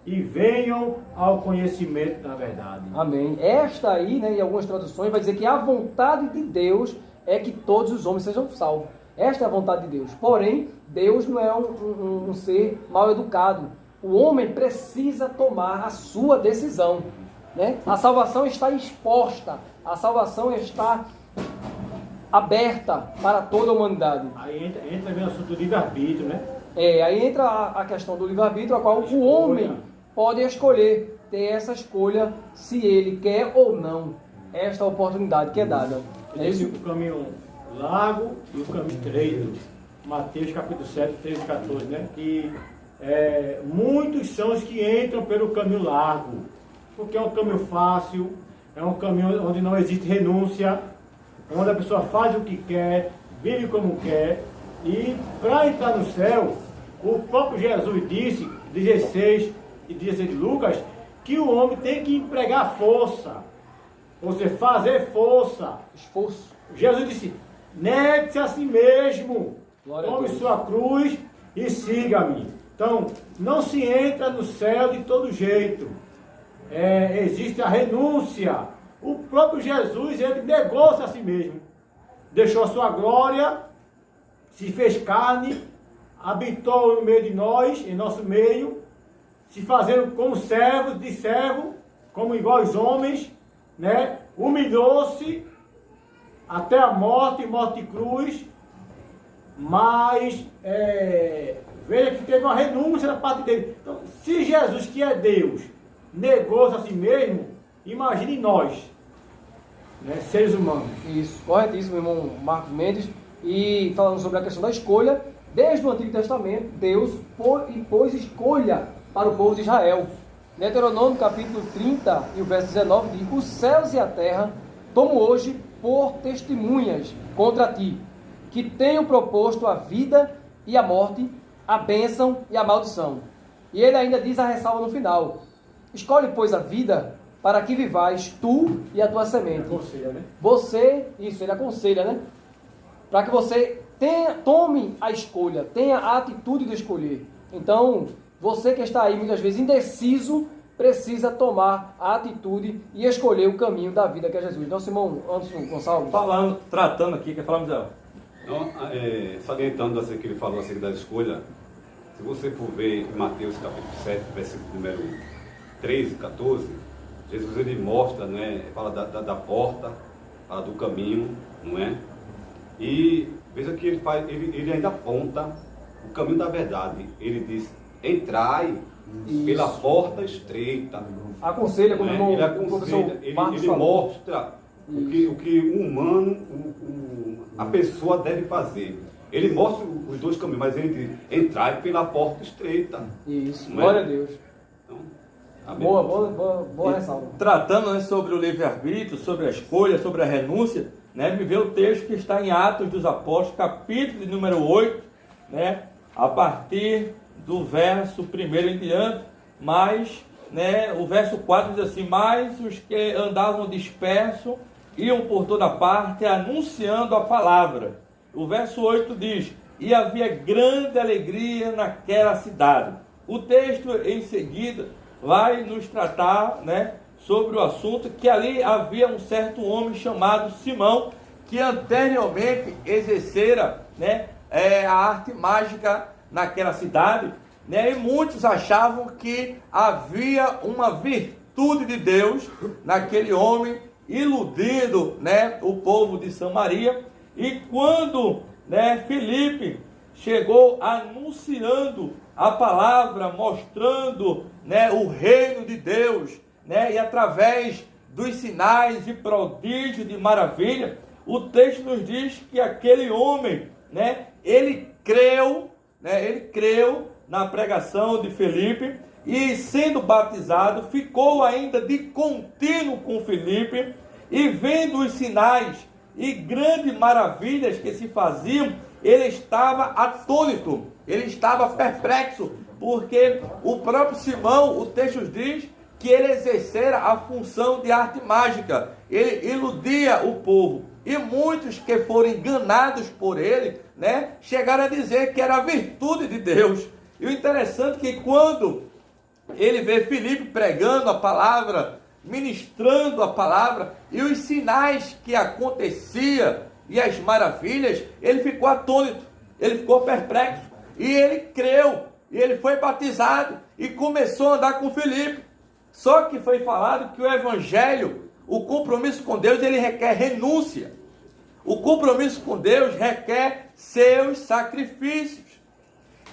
e venham ao conhecimento da verdade. Amém. Esta aí, né, em algumas traduções, vai dizer que a vontade de Deus é que todos os homens sejam salvos. Esta é a vontade de Deus. Porém, Deus não é um ser mal educado. O homem precisa tomar a sua decisão, né? A salvação está exposta. A salvação está aberta para toda a humanidade. Aí entra também o assunto do livre-arbítrio, né? Aí entra a questão do livre-arbítrio, a qual o homem pode escolher, ter essa escolha, se ele quer ou não esta oportunidade que é dada. É isso? O caminho largo e o caminho estreito. Mateus capítulo 7, 13 e 14, né? Que muitos são os que entram pelo caminho largo, porque é um caminho fácil, é um caminho onde não existe renúncia, onde a pessoa faz o que quer, vive como quer, e para entrar no céu, o próprio Jesus disse, 16 e 16 de Lucas, que o homem tem que empregar força, ou seja, fazer força. Esforço. Jesus disse, negue-se a si mesmo, Glória a tome Deus. sua cruz e siga-me. Então, não se entra no céu de todo jeito. Existe a renúncia. O próprio Jesus, ele negou-se a si mesmo. Deixou a sua glória, se fez carne, habitou no meio de nós, em nosso meio, se fazendo como servos, de servo, como iguais homens, né? Humilhou-se até a morte de cruz, mas veja que teve uma renúncia da parte dele. Então, se Jesus, que é Deus, negou-se a si mesmo, imagine nós, né, seres humanos. Isso, corretíssimo, irmão Marcos Mendes. E falando sobre a questão da escolha, desde o Antigo Testamento, Deus impôs escolha para o povo de Israel. Deuteronômio capítulo 30 e o verso 19 diz: os céus e a terra tomo hoje por testemunhas contra ti, que tenho proposto a vida e a morte, a bênção e a maldição. E ele ainda diz a ressalva no final: escolhe, pois, a vida, para que vivais tu e a tua semente. Aconselha, né? Você, isso, ele aconselha, né? Para que você tome a escolha, tenha a atitude de escolher. Então, você que está aí muitas vezes indeciso, precisa tomar a atitude e escolher o caminho da vida que é Jesus. Então, Simão Anderson Gonçalves. Tratando aqui, quer falar, Misael? Então, salientando assim que ele falou acerca da escolha, se você for ver em Mateus capítulo 7, versículo número 13 e 14, Jesus ele mostra, né, fala da porta, fala do caminho, não é? E veja que ele ainda aponta o caminho da verdade. Ele diz, entrai pela porta estreita. Aconselha, como Ele o professor aconselha, Marcos ele falou. mostra o que o humano, a pessoa deve fazer. Ele mostra os dois caminhos, mas ele diz, entrai pela porta estreita. Isso, Não é? glória a Deus. Então, amém. Boa ressalva. Tratando, né, sobre o livre-arbítrio, sobre a escolha, sobre a renúncia, né, me vê o texto que está em Atos dos Apóstolos, capítulo de número 8, né, a partir do verso 1 em diante, mas, né, o verso 4 diz assim: mas os que andavam dispersos iam por toda parte anunciando a palavra. O verso 8 diz: e havia grande alegria naquela cidade. O texto em seguida vai nos tratar, né, sobre o assunto que ali havia um certo homem chamado Simão, que anteriormente exercera, né, a arte mágica naquela cidade, né, e muitos achavam que havia uma virtude de Deus naquele homem, iludindo, né, o povo de Samaria. E quando, né, Filipe chegou anunciando a palavra, mostrando, né, o reino de Deus, né, e através dos sinais e prodígios de maravilha, o texto nos diz que aquele homem, né, ele creu na pregação de Filipe, e sendo batizado, ficou ainda de contínuo com Filipe, e vendo os sinais e grandes maravilhas que se faziam, ele estava atônito, ele estava perplexo, porque o próprio Simão, o texto diz que ele exercera a função de arte mágica, ele iludia o povo, e muitos que foram enganados por ele, né, chegaram a dizer que era a virtude de Deus. E o interessante é que quando ele vê Filipe pregando a palavra, ministrando a palavra, e os sinais que acontecia e as maravilhas, ele ficou atônito, ele ficou perplexo, e ele creu, e ele foi batizado, e começou a andar com Filipe. Só que foi falado que o evangelho, o compromisso com Deus, ele requer renúncia. O compromisso com Deus requer seus sacrifícios.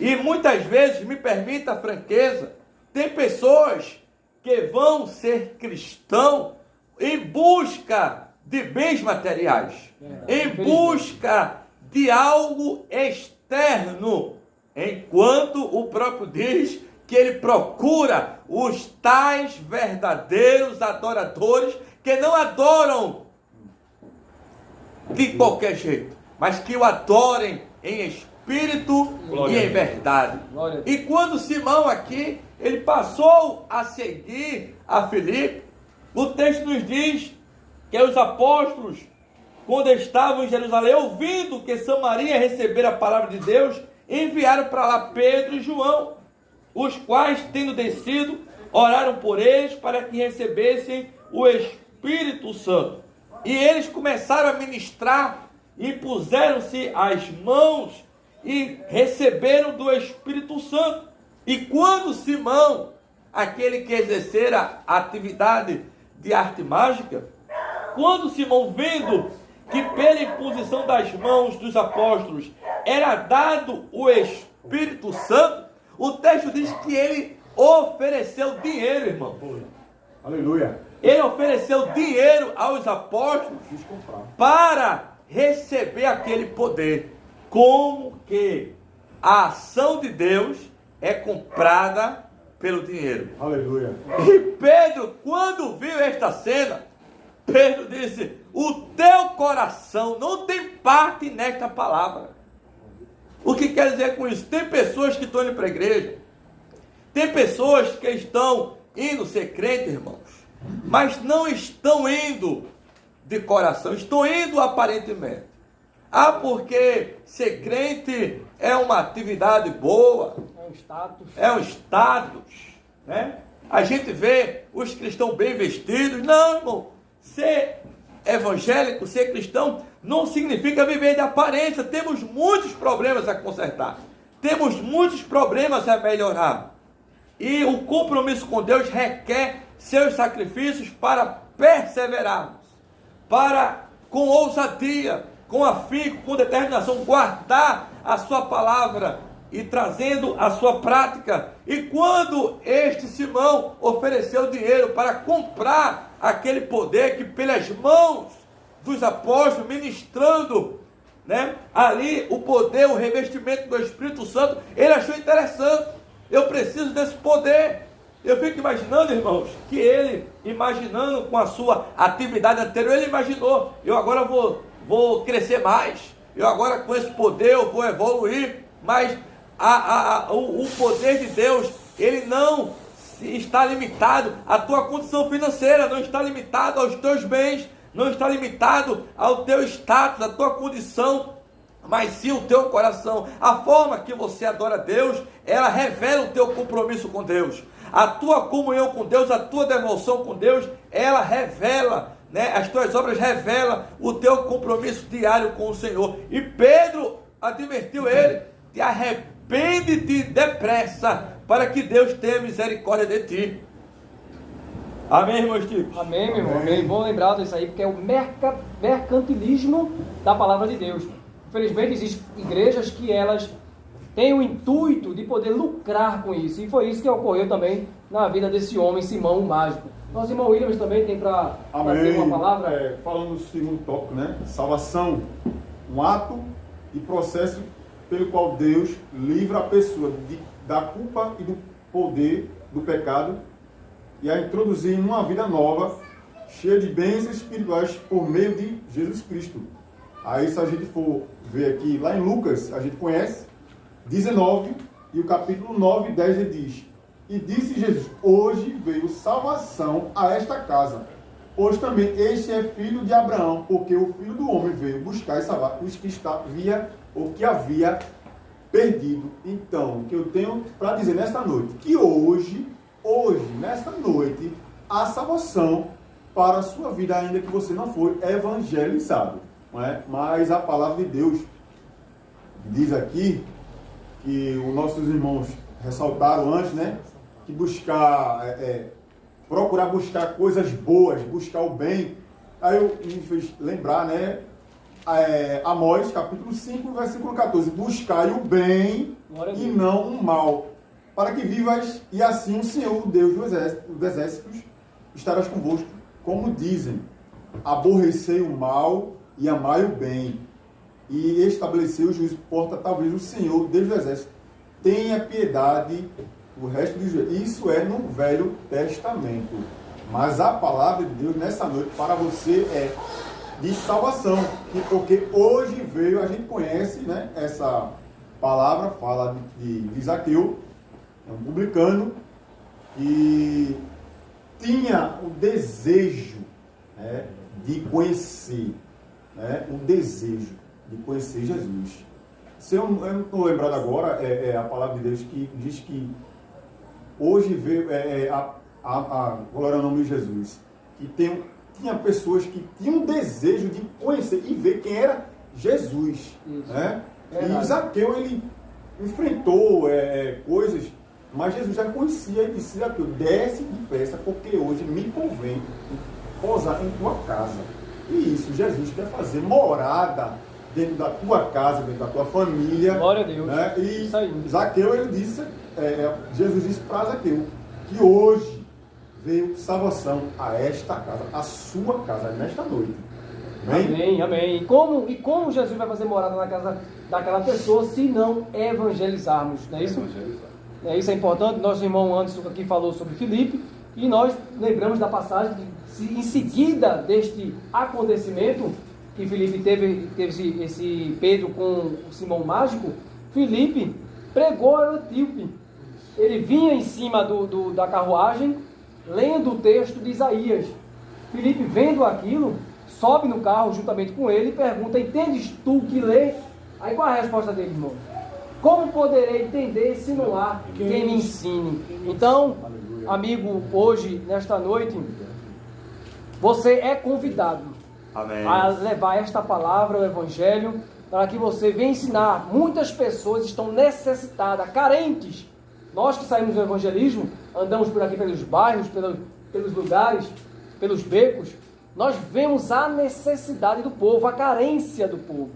E muitas vezes, me permita a franqueza, tem pessoas que vão ser cristãos em busca de bens materiais, em busca de algo externo, enquanto o próprio diz que ele procura os tais verdadeiros adoradores que não adoram de qualquer jeito, mas que o adorem em espírito e em verdade. E quando Simão aqui, ele passou a seguir a Filipe, o texto nos diz que os apóstolos, quando estavam em Jerusalém, ouvindo que Samaria recebera a palavra de Deus, enviaram para lá Pedro e João, os quais, tendo descido, oraram por eles para que recebessem o Espírito Santo. E eles começaram a ministrar, impuseram-se as mãos e receberam do Espírito Santo. E quando Simão, aquele que exercera a atividade de arte mágica, quando Simão, vendo que pela imposição das mãos dos apóstolos era dado o Espírito Santo, o texto diz que ele ofereceu dinheiro, irmão. Aleluia. Ele ofereceu dinheiro aos apóstolos para receber aquele poder. Como que a ação de Deus é comprada pelo dinheiro. Aleluia. E Pedro, quando viu esta cena, Pedro disse: o teu coração não tem parte nesta palavra. O que quer dizer com isso? Tem pessoas que estão indo para a igreja, tem pessoas que estão indo ser crente, irmãos, mas não estão indo de coração, estão indo aparentemente. Ah, porque ser crente é uma atividade boa, é um status, né? A gente vê os cristãos bem vestidos. Não, irmão, ser evangélico, ser cristão, não significa viver de aparência. Temos muitos problemas a consertar, temos muitos problemas a melhorar, e o compromisso com Deus requer seus sacrifícios para perseverarmos, para com ousadia, com afinco, com determinação, guardar a sua palavra e trazendo a sua prática. E quando este Simão ofereceu dinheiro para comprar aquele poder que pelas mãos dos apóstolos, ministrando, né, ali o poder, o revestimento do Espírito Santo, ele achou interessante. Eu preciso desse poder. Eu fico imaginando, irmãos, que ele, imaginando com a sua atividade anterior, ele imaginou: eu agora vou crescer mais, eu agora com esse poder eu vou evoluir. Mas o poder de Deus, ele não está limitado à tua condição financeira, não está limitado aos teus bens, não está limitado ao teu status, à tua condição, mas sim o teu coração. A forma que você adora a Deus, ela revela o teu compromisso com Deus. A tua comunhão com Deus, a tua devoção com Deus, ela revela, né? As tuas obras revelam o teu compromisso diário com o Senhor. E Pedro advertiu ele: te arrepende-te depressa, para que Deus tenha misericórdia de ti. Amém, irmão Steve? Amém, meu irmão. Amém. Bom lembrar disso aí, porque é o mercantilismo da palavra de Deus. Infelizmente, existem igrejas que elas têm o intuito de poder lucrar com isso. E foi isso que ocorreu também na vida desse homem, Simão, o mágico. Nosso irmão Williams também tem para fazer uma palavra. Falando no segundo tópico, né? Salvação, um ato e processo pelo qual Deus livra a pessoa da culpa e do poder do pecado e a introduzir em uma vida nova, cheia de bênçãos espirituais por meio de Jesus Cristo. Aí, se a gente for ver aqui, lá em Lucas, a gente conhece, 19, e o capítulo 9 e 10 ele diz: E disse Jesus, hoje veio salvação a esta casa, pois também este é filho de Abraão, porque o Filho do Homem veio buscar e salvar os que havia perdido. Então, o que eu tenho para dizer nesta noite, que hoje, nesta noite, há salvação para a sua vida, ainda que você não foi evangelizado. Não é? Mas a palavra de Deus diz aqui, que os nossos irmãos ressaltaram antes, né? Que procurar buscar coisas boas, buscar o bem. Aí me fez lembrar, né? Amós, capítulo 5, versículo 14. Buscai o bem e não o mal, para que vivas, e assim o Senhor, o Deus dos exércitos, estarás convosco. Como dizem, aborrecei o mal e amai o bem, e estabeleceu o juízo. Porta, talvez o Senhor, Deus do exército, tenha piedade do resto dos dias. Isso é no Velho Testamento. Mas a palavra de Deus nessa noite para você é de salvação. Porque hoje veio, a gente conhece, né, essa palavra, fala de Zaqueu, é um publicano, que tinha o desejo, né, de conhecer, né, o desejo de conhecer Jesus. Se eu não estou lembrado agora, é a palavra de Deus que diz que hoje veio, glória ao nome de Jesus, que tinha pessoas que tinham desejo de conhecer e ver quem era Jesus. Né? E Zaqueu, ele enfrentou coisas, mas Jesus já conhecia e disse: Zaqueu, desce depressa, porque hoje me convém pousar em tua casa. E isso Jesus quer fazer morada dentro da tua casa, dentro da tua família. Glória a Deus. Né? E isso aí. Zaqueu, ele disse, Jesus disse para Zaqueu que hoje veio salvação a esta casa, a sua casa, nesta noite. Amém, amém. E como Jesus vai fazer morada na casa daquela pessoa se não evangelizarmos? Não é isso? Isso é importante. Nosso irmão Anderson aqui falou sobre Filipe, e nós lembramos da passagem que, em seguida deste acontecimento, que Filipe teve esse Pedro com o Simão Mágico, Filipe pregou ao etíope. Ele vinha em cima da carruagem, lendo o texto de Isaías. Filipe, vendo aquilo, sobe no carro juntamente com ele e pergunta: entendes tu que lê? Aí qual é a resposta dele, irmão? Como poderei entender se não há quem me ensine? Então, amigo, hoje, nesta noite, você é convidado Amém. a levar esta palavra, o Evangelho, para que você venha ensinar. Muitas pessoas estão necessitadas, carentes. Nós que saímos do evangelismo, andamos por aqui pelos bairros, pelos lugares, pelos becos, nós vemos a necessidade do povo, a carência do povo,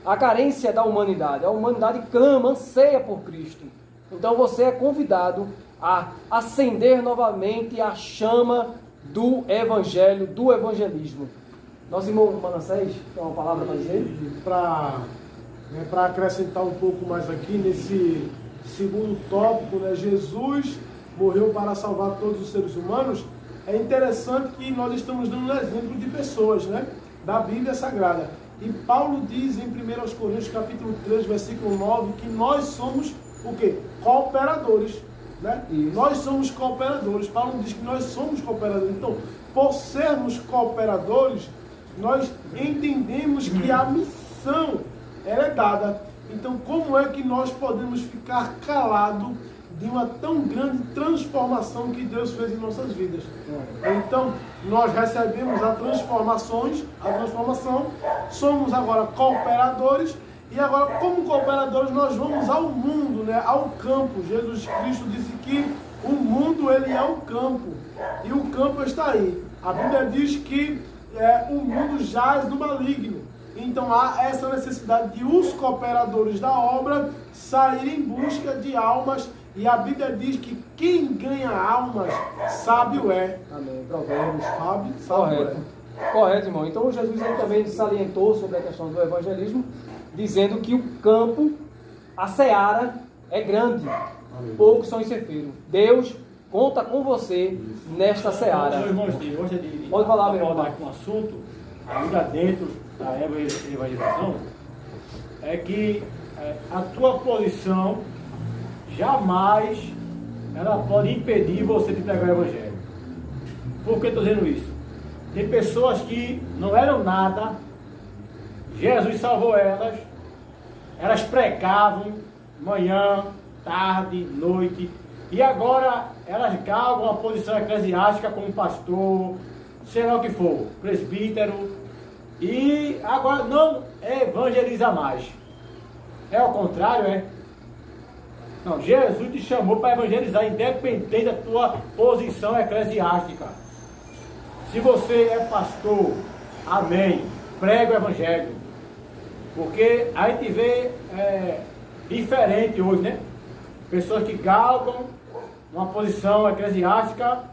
a carência da humanidade. A humanidade clama, anseia por Cristo. Então você é convidado a acender novamente a chama do Evangelho, do evangelismo. Nosso irmão Manassés tem uma palavra para dizer? Para acrescentar um pouco mais aqui nesse segundo tópico, né, Jesus morreu para salvar todos os seres humanos. É interessante que nós estamos dando um exemplo de pessoas, né, da Bíblia Sagrada. E Paulo diz em 1 Coríntios capítulo 3, versículo 9, que nós somos o quê? Cooperadores. Né? Nós somos cooperadores. Paulo diz que nós somos cooperadores. Então, por sermos cooperadores, nós entendemos que a missão ela é dada. Então, como é que nós podemos ficar calados de uma tão grande transformação que Deus fez em nossas vidas? Então, nós recebemos a transformação, somos agora cooperadores, e agora, como cooperadores, nós vamos ao mundo, né, ao campo. Jesus Cristo disse que o mundo ele é o campo, e o campo está aí. A Bíblia diz que o mundo jaz no maligno. Então há essa necessidade de os cooperadores da obra saírem em busca de almas, e a Bíblia diz que quem ganha almas, sábio é. Amém. Provérbios. Sábio é. Correto, irmão. Então Jesus ele também salientou sobre a questão do evangelismo, dizendo que o campo, a seara, é grande. Poucos são os ceifeiros. Deus conta com você nesta seara. Meu irmão, eu gostaria de Pode falar, meu irmão. abordar aqui um assunto, ainda dentro da evangelização, é que a tua posição jamais ela pode impedir você de pregar o evangelho. Por que estou dizendo isso? Tem pessoas que não eram nada, Jesus salvou elas, elas pregavam manhã, tarde, noite, e agora elas galgam uma posição eclesiástica como pastor, sei lá o que for, presbítero, e agora não evangeliza mais. É ao contrário, é? Não, Jesus te chamou para evangelizar, independente da tua posição eclesiástica. Se você é pastor, amém, prega o evangelho. Porque a gente vê diferente hoje, né? Pessoas que galgam uma posição eclesiástica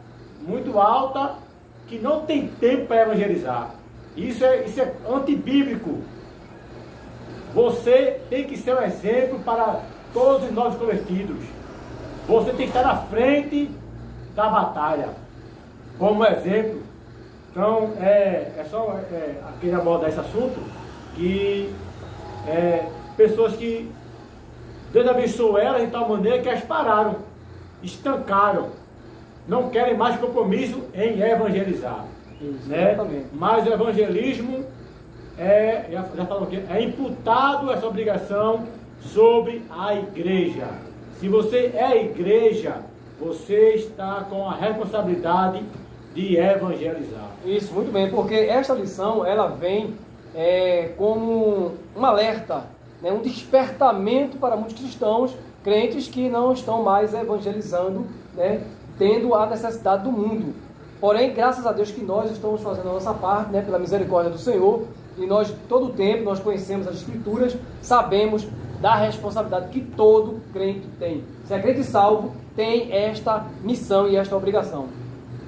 muito alta, que não tem tempo para evangelizar. Isso é antibíblico. Você tem que ser um exemplo para todos os novos convertidos. Você tem que estar na frente da batalha, como exemplo. Então, queria abordar esse assunto, que pessoas que Deus abençoou elas de tal maneira que elas pararam, estancaram, não querem mais compromisso em evangelizar. Isso, né? exatamente. Mas o evangelismo já falou aqui, é imputado essa obrigação sobre a igreja. Se você é igreja, você está com a responsabilidade de evangelizar. Isso, muito bem, porque esta lição, ela vem como um alerta, né, um despertamento para muitos cristãos, crentes que não estão mais evangelizando, né, tendo a necessidade do mundo. Porém, graças a Deus que nós estamos fazendo a nossa parte, né, pela misericórdia do Senhor, e nós, todo o tempo, nós conhecemos as Escrituras, sabemos da responsabilidade que todo crente tem. Se é crente salvo, tem esta missão e esta obrigação.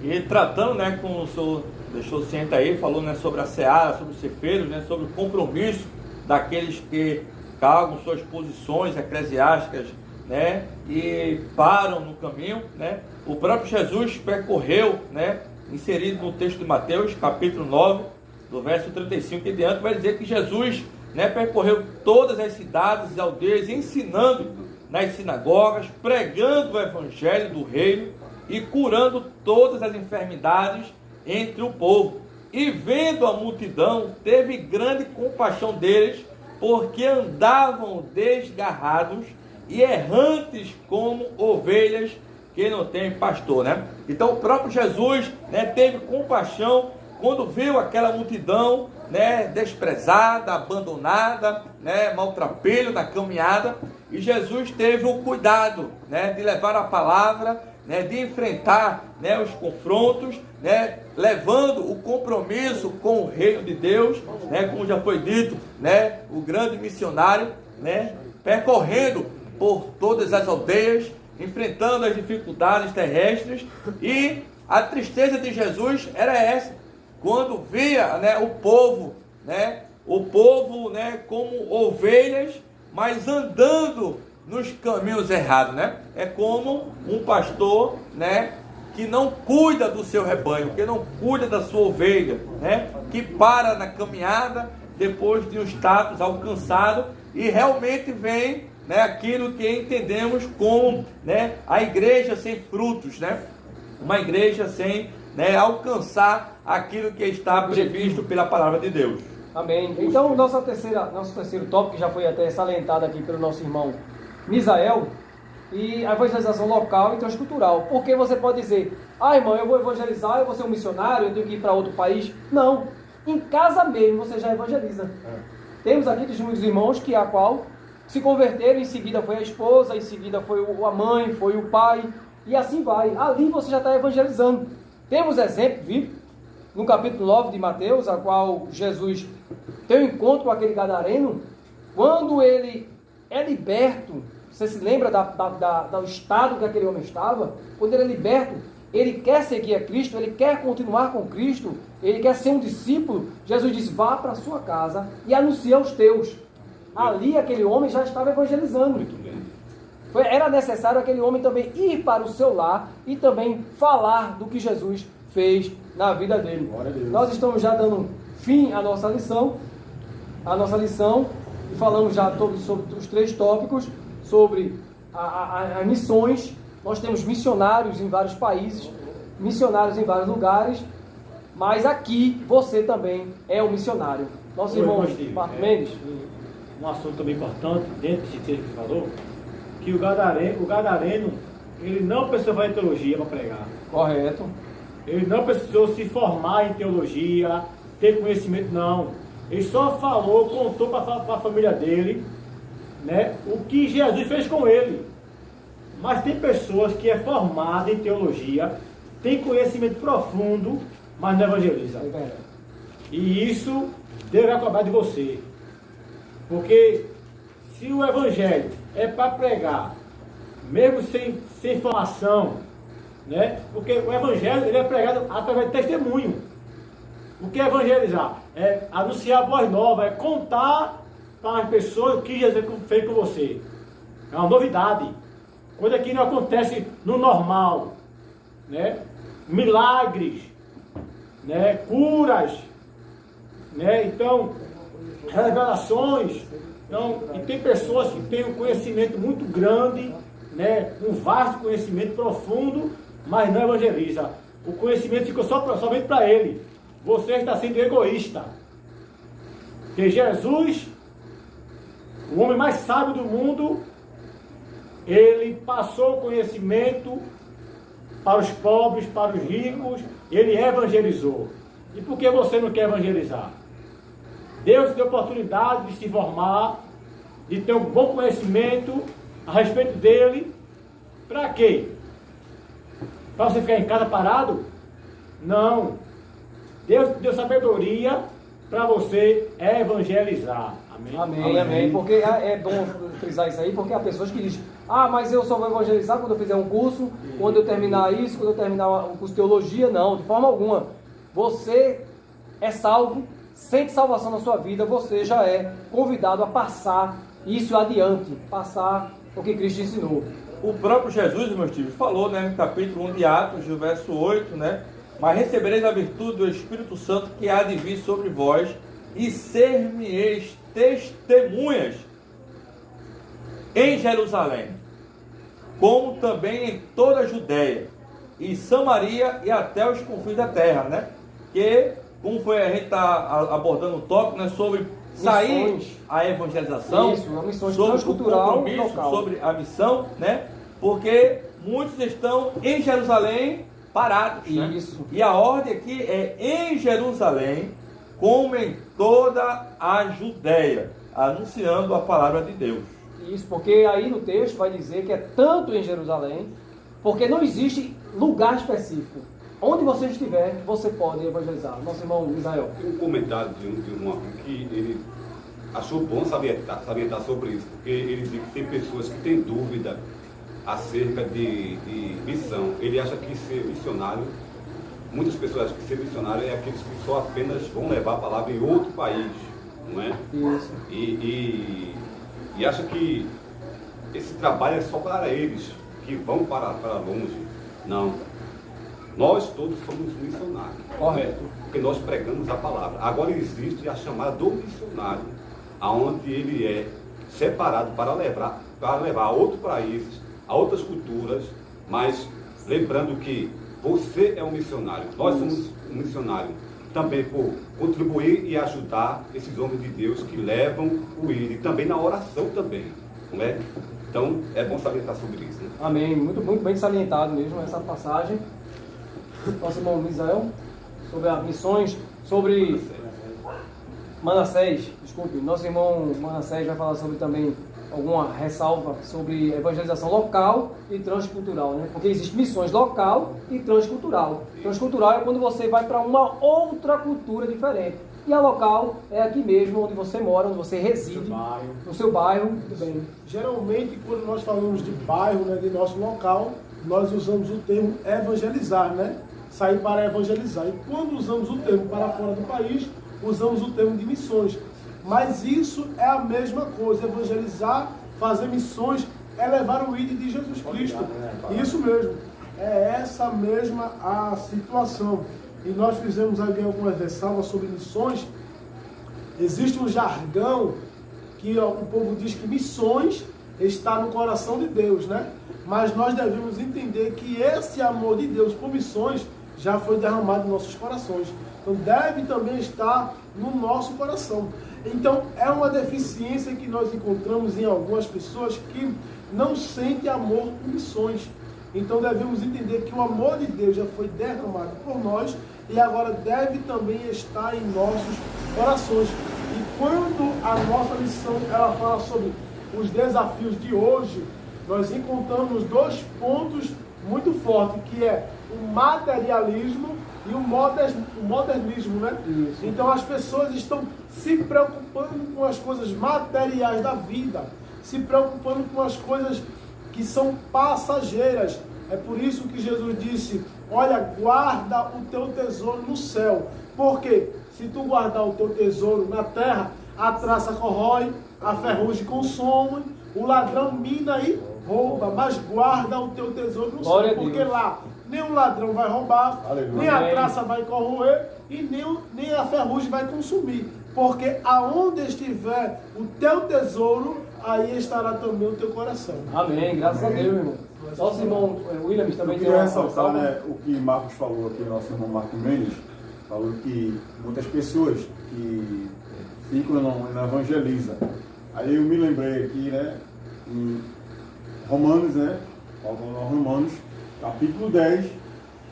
E tratando, né, como o senhor deixou ciente aí, falou, né, sobre a seara, sobre os cefeiros, né, sobre o compromisso daqueles que cargam suas posições eclesiásticas, né, e param no caminho, né. O próprio Jesus percorreu, né, inserido no texto de Mateus, capítulo 9, do verso 35 em diante, vai dizer que Jesus, né, percorreu todas as cidades e aldeias, ensinando nas sinagogas, pregando o evangelho do reino e curando todas as enfermidades entre o povo. E vendo a multidão, teve grande compaixão deles, porque andavam desgarrados e errantes como ovelhas que não têm pastor, né? Então o próprio Jesus, né, teve compaixão quando viu aquela multidão, né, desprezada, abandonada, né, maltrapilho na caminhada, e Jesus teve o cuidado, né, de levar a palavra, né, de enfrentar, né, os confrontos, né, levando o compromisso com o reino de Deus, né, como já foi dito, né, o grande missionário, né, percorrendo por todas as aldeias, enfrentando as dificuldades terrestres. E a tristeza de Jesus era essa, quando via, né, o povo, né, como ovelhas, mas andando nos caminhos errados, né? É como um pastor, né, que não cuida do seu rebanho, que não cuida da sua ovelha, né, que para na caminhada depois de um status alcançado e realmente vem, né, aquilo que entendemos como, né, a igreja sem frutos, né? Uma igreja sem, né, alcançar aquilo que está previsto pela palavra de Deus. Amém. Então, nosso terceiro tópico, que já foi até salientado aqui pelo nosso irmão Misael, e a evangelização local e transcultural. Porque você pode dizer, irmão, eu vou evangelizar, eu vou ser um missionário, eu tenho que ir para outro país. Não. Em casa mesmo você já evangeliza. Temos aqui testemunhos dos irmãos que a qual se converteram, em seguida foi a esposa, em seguida foi a mãe, foi o pai, e assim vai. Ali você já está evangelizando. Temos exemplo, viu? No capítulo 9 de Mateus, a qual Jesus tem um encontro com aquele gadareno, quando ele é liberto. Você se lembra do estado que aquele homem estava? Quando ele é liberto, ele quer seguir a Cristo, ele quer continuar com Cristo, ele quer ser um discípulo. Jesus diz, vá para a sua casa e anuncie aos teus. Ali aquele homem já estava evangelizando. Era necessário aquele homem também ir para o seu lar e também falar do que Jesus fez na vida dele. Glória a Deus. Nós estamos já dando fim à nossa lição, e falamos já sobre os 3 tópicos, sobre as missões. Nós temos missionários em vários países, missionários em vários lugares, mas aqui você também é um missionário. Nosso irmão Marco Mendes. Um assunto também importante, dentro desse texto que você falou, que o gadareno, ele não precisou fazer teologia para pregar. Correto. Ele não precisou se formar em teologia, ter conhecimento, não. Ele só falou, contou para a família dele, né, o que Jesus fez com ele. Mas tem pessoas que é formada em teologia, tem conhecimento profundo, mas não evangeliza. E isso deve cobrar de você. Porque se o evangelho é para pregar, mesmo sem formação, né? Porque o evangelho ele é pregado através de testemunho. O que é evangelizar? É anunciar a voz nova, é contar para as pessoas o que Jesus fez com você. É uma novidade. Coisa que não acontece no normal. Né? Milagres, né? Curas, né? Então, revelações. Então, e tem pessoas que têm um conhecimento muito grande, né? Um vasto conhecimento profundo, mas não evangeliza. O conhecimento ficou somente para ele. Você está sendo egoísta. Porque Jesus, o homem mais sábio do mundo, ele passou o conhecimento para os pobres, para os ricos, ele evangelizou. E por que você não quer evangelizar? Deus te deu a oportunidade de se formar, de ter um bom conhecimento a respeito dele. Para quê? Para você ficar em casa parado? Não. Deus te deu sabedoria para você evangelizar. Amém. Porque é bom frisar isso aí, porque há pessoas que dizem: mas eu só vou evangelizar quando eu fizer um curso, quando eu terminar isso, quando eu terminar um curso de teologia. Não, de forma alguma. Você é salvo, sente salvação na sua vida, você já é convidado a passar isso adiante, passar o que Cristo ensinou. O próprio Jesus, meus filhos, falou, né, no capítulo 1 de Atos, no verso 8, né? Mas recebereis a virtude do Espírito Santo que há de vir sobre vós, e ser-me-eis testemunhas em Jerusalém, como também em toda a Judéia e Samaria e até os confins da terra, né? Que, como foi, a gente está abordando um tópico, né, sobre sair missões. A evangelização, isso, uma missão sobre transcultural, o compromisso, local. sobre a missão, né? Porque muitos estão em Jerusalém parados, né? Isso. E a ordem aqui é em Jerusalém, como em toda a Judéia, anunciando a palavra de Deus. Isso, porque aí no texto vai dizer que é tanto em Jerusalém, porque não existe lugar específico. Onde você estiver, você pode evangelizar. Nosso irmão Israel. Tem um comentário de um amigo que ele achou bom salientar sobre isso, porque ele diz que tem pessoas que têm dúvida acerca de missão. Ele acha que ser missionário, muitas pessoas acham que ser missionário é aqueles que só apenas vão levar a palavra em outro país, não é? Isso. E acha que esse trabalho é só para eles, que vão para longe. Não. Nós todos somos missionários. Correto. Porque nós pregamos a palavra. Agora existe a chamada do missionário, aonde ele é separado para levar a outros países, a outras culturas, mas lembrando que você é um missionário. Nós somos um missionário também por contribuir e ajudar esses homens de Deus que levam o ir, e também na oração também, não é? Então é bom salientar sobre isso, né? Amém. Muito, muito bem salientado mesmo essa passagem. Nosso irmão Misael, sobre as missões, sobre Manassés, desculpe, nosso irmão Manassés vai falar sobre também alguma ressalva sobre evangelização local e transcultural, né? Porque existem missões local e transcultural. Transcultural é quando você vai para uma outra cultura diferente. E a local é aqui mesmo, onde você mora, onde você reside, no seu bairro. Muito bem. Geralmente, quando nós falamos de bairro, né, de nosso local, nós usamos o termo evangelizar, né? Sair para evangelizar. E quando usamos o termo para fora do país, usamos o termo de missões. Mas isso é a mesma coisa, evangelizar, fazer missões é levar o ID de Jesus Cristo. Isso mesmo. É essa mesma a situação. E nós fizemos ali algumas ressalvas sobre missões. Existe um jargão que o povo diz que missões está no coração de Deus, né? Mas nós devemos entender que esse amor de Deus por missões já foi derramado em nossos corações. Então deve também estar no nosso coração. Então é uma deficiência que nós encontramos em algumas pessoas que não sentem amor por missões. Então devemos entender que o amor de Deus já foi derramado por nós e agora deve também estar em nossos corações. E quando a nossa lição ela fala sobre os desafios de hoje, nós encontramos dois pontos muito fortes, que é o materialismo e o modernismo, né? Isso. Então as pessoas estão se preocupando com as coisas materiais da vida, se preocupando com as coisas que são passageiras. É por isso que Jesus disse, olha, guarda o teu tesouro no céu. Porque se tu guardar o teu tesouro na terra, a traça corrói, a ferrugem consome, o ladrão mina e rouba, mas guarda o teu tesouro no céu, porque lá nem o ladrão vai roubar, nem a traça vai corroer e nem a ferrugem vai consumir. Porque aonde estiver o teu tesouro, aí estará também o teu coração. Amém, graças a Deus, meu irmão. Nosso irmão Williams também tem uma ressaltar, né, o que Marcos falou aqui, nosso irmão Marcos Mendes, falou que muitas pessoas que ficam não evangelizam. Aí eu me lembrei aqui, né, em Romanos, né, Romanos, capítulo 10,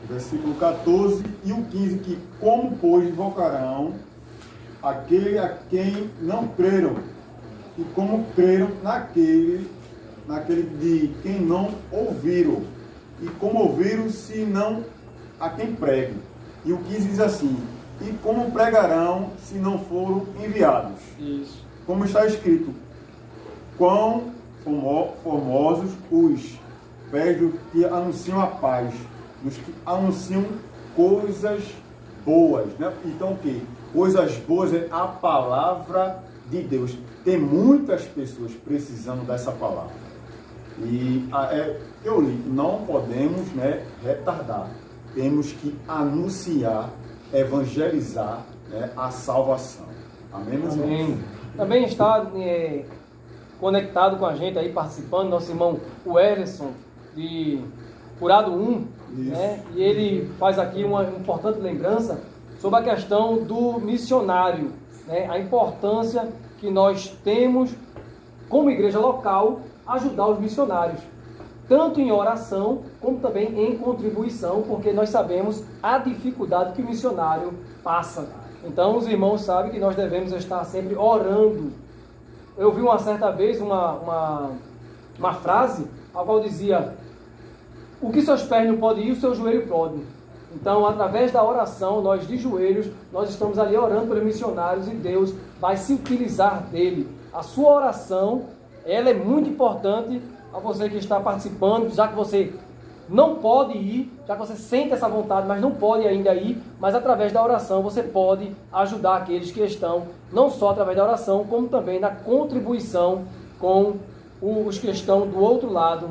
versículo 14 e o 15, que como, pois, invocarão aquele a quem não creram, e como creram naquele de quem não ouviram, e como ouviram se não a quem pregue. E o 15 diz assim, e como pregarão se não foram enviados? Isso. Como está escrito, quão formosos os pés dos que anunciam a paz, dos que anunciam coisas boas, né? Então o que? Coisas boas é a palavra de Deus. Tem muitas pessoas precisando dessa palavra. E eu li, não podemos, né, retardar. Temos que anunciar, evangelizar, né, a salvação. Amém, meus irmãos? Também está conectado com a gente aí, participando, nosso irmão Werson, de Curado 1, né? E ele faz aqui uma importante lembrança sobre a questão do missionário, né? A importância que nós temos, como igreja local, ajudar os missionários, tanto em oração, como também em contribuição, porque nós sabemos a dificuldade que o missionário passa. Então, os irmãos sabem que nós devemos estar sempre orando. Eu vi uma certa vez uma frase, a qual dizia, o que seus pés não podem ir, o seu joelho pode. Então, através da oração, nós de joelhos, nós estamos ali orando pelos missionários e Deus vai se utilizar dele. A sua oração, ela é muito importante a você que está participando, já que você não pode ir, já que você sente essa vontade, mas não pode ainda ir, mas através da oração você pode ajudar aqueles que estão, não só através da oração, como também na contribuição com os que estão do outro lado.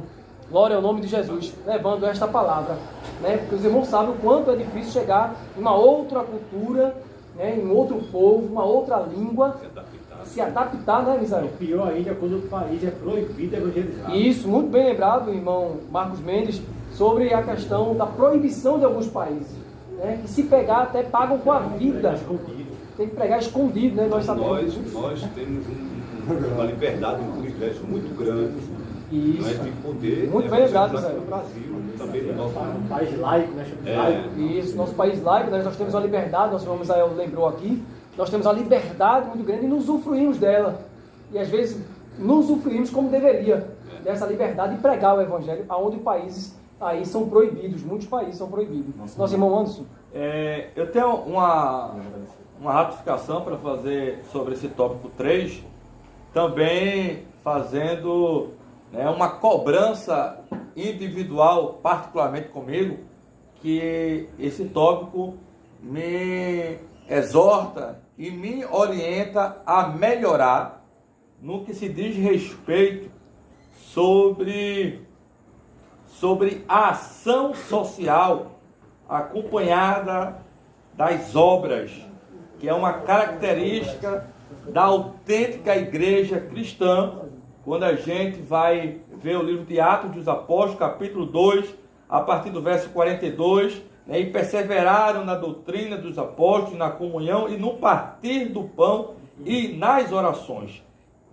Glória ao nome de Jesus, levando esta palavra, né? Porque os irmãos sabem o quanto é difícil chegar em uma outra cultura, né? Em outro povo, uma outra língua, se adaptar, né, Misael? Pior ainda quando o país é proibido evangelizar. Isso, muito bem lembrado, irmão Marcos Mendes, sobre a questão da proibição de alguns países, né? Que se pegar até pagam com a vida. Tem que pregar escondido, né? Nós sabemos. Nós temos uma liberdade, um privilégio muito grande. Isso. Nós de poder muito bem lembrado, no Brasil, também no nosso país laico, né? Laico. Isso, nosso país laico, nós temos uma liberdade, nosso irmão Misael lembrou aqui, nós temos uma liberdade muito grande e nos usufruímos dela. E às vezes não usufruímos como deveria dessa liberdade de pregar o evangelho, aonde países aí são proibidos, muitos países são proibidos. Nosso irmão Anderson. Eu tenho uma ratificação para fazer sobre esse tópico 3, também fazendo, né, uma cobrança individual, particularmente comigo, que esse tópico me exorta e me orienta a melhorar no que se diz respeito sobre a ação social acompanhada das obras, que é uma característica da autêntica igreja cristã. Quando a gente vai ver o livro de Atos dos Apóstolos, capítulo 2, a partir do verso 42, né, e perseveraram na doutrina dos apóstolos, na comunhão e no partir do pão e nas orações.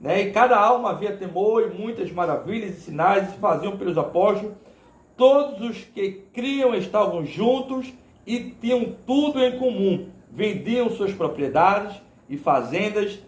Né, e cada alma havia temor, e muitas maravilhas e sinais se faziam pelos apóstolos. Todos os que criam estavam juntos e tinham tudo em comum. Vendiam suas propriedades e fazendas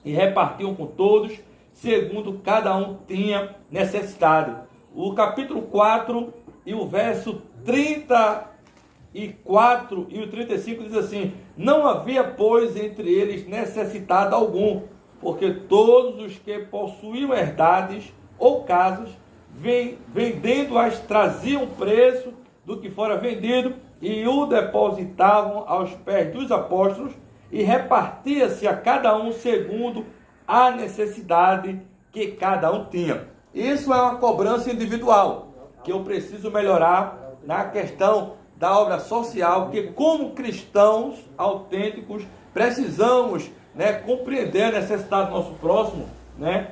e repartiam com todos, segundo cada um tinha necessidade. O capítulo 4 e o verso 34 e o 35 diz assim: não havia, pois, entre eles necessitado algum, porque todos os que possuíam herdades ou casas, vendendo-as, traziam o preço do que fora vendido e o depositavam aos pés dos apóstolos, e repartia-se a cada um segundo a necessidade que cada um tinha. Isso é uma cobrança individual, que eu preciso melhorar na questão da obra social, que como cristãos autênticos precisamos, né, compreender a necessidade do nosso próximo, né?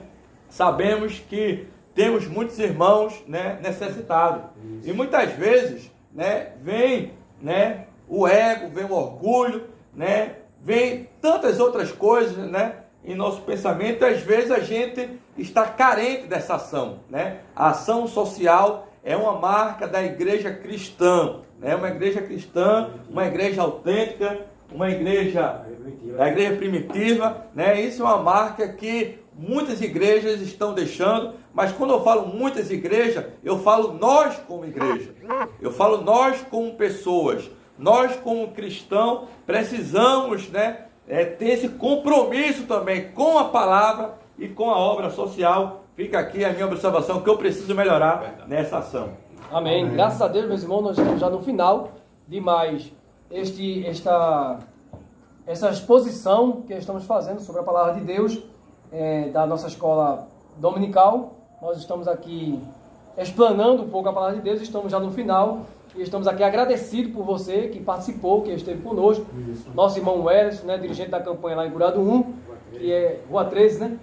Sabemos que temos muitos irmãos, né, necessitados. E muitas vezes, né, vem, né, o ego, vem o orgulho, né, vem tantas outras coisas, né, em nosso pensamento. Às vezes a gente está carente dessa ação, né? A ação social é uma marca da igreja cristã, né? Uma igreja cristã, uma igreja autêntica, uma igreja da igreja primitiva, né? Isso é uma marca que muitas igrejas estão deixando. Mas quando eu falo muitas igrejas, eu falo nós como igreja, eu falo nós como pessoas, nós como cristãos precisamos, né, ter esse compromisso também com a palavra e com a obra social. Fica aqui a minha observação, que eu preciso melhorar nessa ação. Amém. Graças a Deus, meus irmãos, nós estamos já no final de mais essa exposição que estamos fazendo sobre a palavra de Deus, da nossa escola dominical. Nós estamos aqui explanando um pouco a palavra de Deus, estamos já no final e estamos aqui agradecidos por você que participou, que esteve conosco. Isso. Nosso irmão Wellington, né, dirigente da campanha lá em Gurado 1, que é Rua 13, né?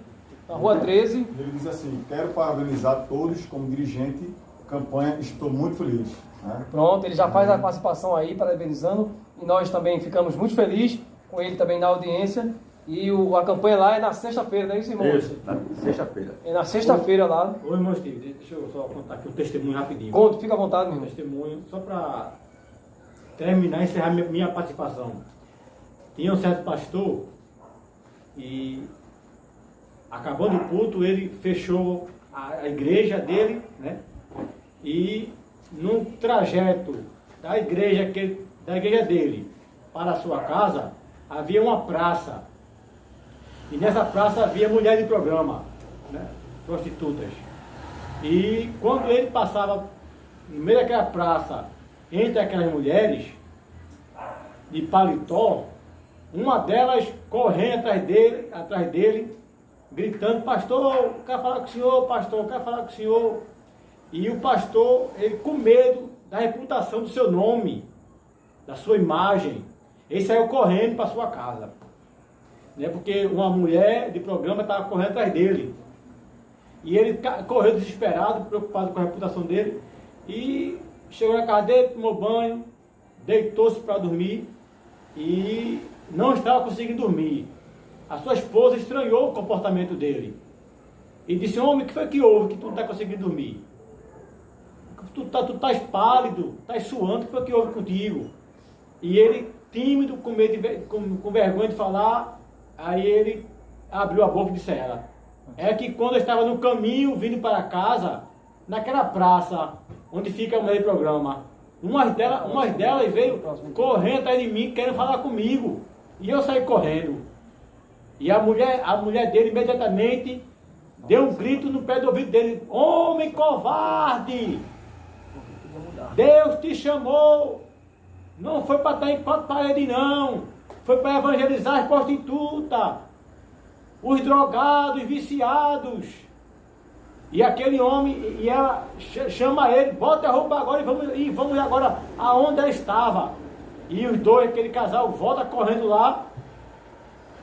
Na Rua 13. Ele diz assim: quero parabenizar todos como dirigente, campanha, estou muito feliz. Né? Pronto, ele já faz a participação aí, parabenizando, e nós também ficamos muito felizes com ele também na audiência. E a campanha lá é na sexta-feira, não é isso, irmão? Isso, na sexta-feira. É na sexta-feira lá. Ô, irmão Steve, deixa eu só contar aqui um testemunho rapidinho. Conta, fica à vontade, meu irmão. Testemunho, só para terminar e encerrar minha participação. Tinha um certo pastor e, acabando o culto, ele fechou a igreja dele, né? E no trajeto da igreja dele para a sua casa, havia uma praça. E nessa praça havia mulher de programa, né? Prostitutas. E quando ele passava no meio daquela praça, entre aquelas mulheres, de paletó, uma delas correndo atrás dele, gritando: pastor, quero falar com o senhor, pastor, quero falar com o senhor. E o pastor, ele com medo da reputação do seu nome, da sua imagem, ele saiu correndo para sua casa. Né? Porque uma mulher de programa estava correndo atrás dele. E ele correu desesperado, preocupado com a reputação dele. E chegou na casa dele, tomou banho, deitou-se para dormir e não estava conseguindo dormir. A sua esposa estranhou o comportamento dele e disse: homem, o que foi que houve que tu não está conseguindo dormir? Tu estás pálido, estás suando, o que foi que houve contigo? E ele, tímido, com medo com vergonha de falar, aí ele abriu a boca e disse a ela: é que quando eu estava no caminho, vindo para casa, naquela praça onde fica a mulher de programa, umas delas veio correndo atrás de mim, querendo falar comigo, e eu saí correndo. E a mulher dele imediatamente deu um grito no pé do ouvido dele: homem covarde, Deus te chamou, não foi para estar em quatro paredes não, foi para evangelizar as prostitutas, os drogados, os viciados. E aquele homem, e ela chama ele, bota a roupa agora e vamos agora aonde ela estava. E os dois, aquele casal, volta correndo lá,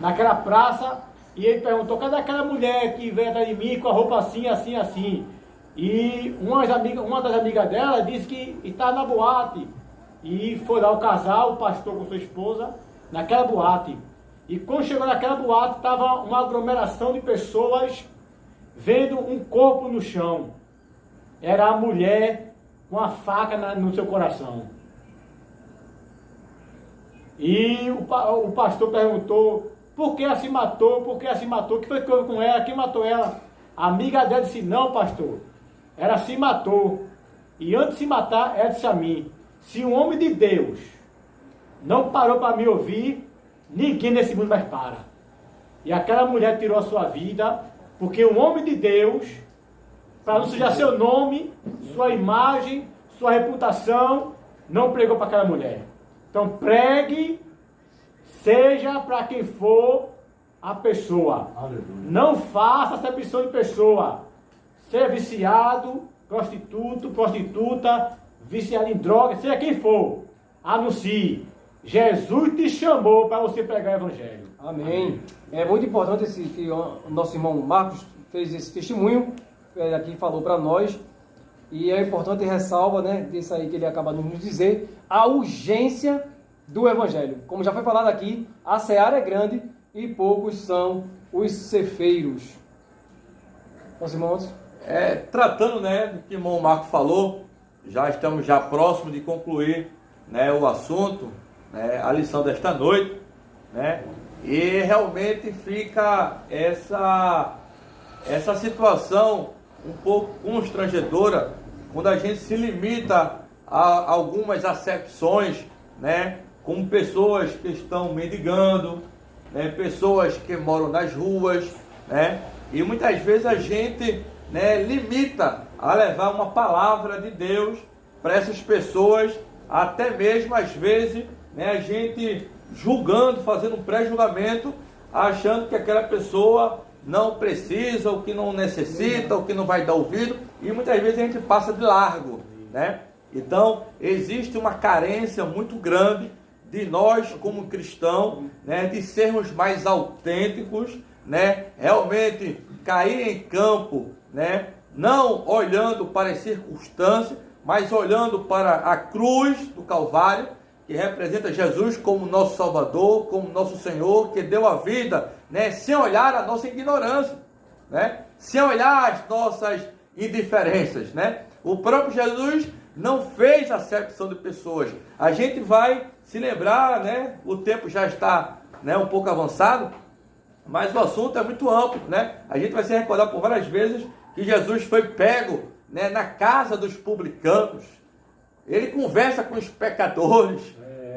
naquela praça, e ele perguntou, cadê aquela mulher que veio atrás de mim com a roupa assim, assim, assim? E uma das amigas dela disse que estava na boate. E foi lá o casal, o pastor com sua esposa, naquela boate. E quando chegou naquela boate, estava uma aglomeração de pessoas vendo um corpo no chão. Era a mulher com a faca no seu coração. E o pastor perguntou, por que ela se matou? Por que ela se matou? O que foi que houve com ela? Quem matou ela? A amiga dela disse, não, pastor, ela se matou. E antes de se matar, ela disse a mim, se um homem de Deus não parou para me ouvir, ninguém nesse mundo mais para. E aquela mulher tirou a sua vida, porque um homem de Deus, para não sujar seu nome, sua imagem, sua reputação, não pregou para aquela mulher. Então pregue, seja para quem for a pessoa. Aleluia. Não faça acepção de pessoa. Ser viciado, prostituta, viciado em droga, seja quem for, anuncie. Jesus te chamou para você pregar o Evangelho. Amém. É muito importante que o nosso irmão Marcos fez esse testemunho, ele aqui falou para nós, e é importante ressalva, né, disso aí que ele acaba de nos dizer, a urgência do Evangelho. Como já foi falado aqui, a seara é grande e poucos são os ceifeiros. Meus irmãos? Tratando, né, do que o irmão Marco falou, já estamos próximos de concluir, né, o assunto, né, a lição desta noite, né, e realmente fica essa situação um pouco constrangedora quando a gente se limita a algumas acepções, né, como pessoas que estão mendigando, né, pessoas que moram nas ruas, né, e muitas vezes a gente, né, limita a levar uma palavra de Deus para essas pessoas, até mesmo às vezes, né, a gente julgando, fazendo um pré-julgamento, achando que aquela pessoa não precisa, ou que não necessita, ou que não vai dar ouvido, e muitas vezes a gente passa de largo, né? Então, existe uma carência muito grande de nós, como cristãos, né, de sermos mais autênticos, né, realmente cair em campo, né, não olhando para as circunstâncias, mas olhando para a cruz do Calvário, que representa Jesus como nosso Salvador, como nosso Senhor, que deu a vida, né, sem olhar a nossa ignorância, né, sem olhar as nossas indiferenças, né. O próprio Jesus não fez acepção de pessoas. A gente vai se lembrar, né, o tempo já está, né, um pouco avançado, mas o assunto é muito amplo, né. A gente vai se recordar por várias vezes que Jesus foi pego, né, na casa dos publicanos. Ele conversa com os pecadores,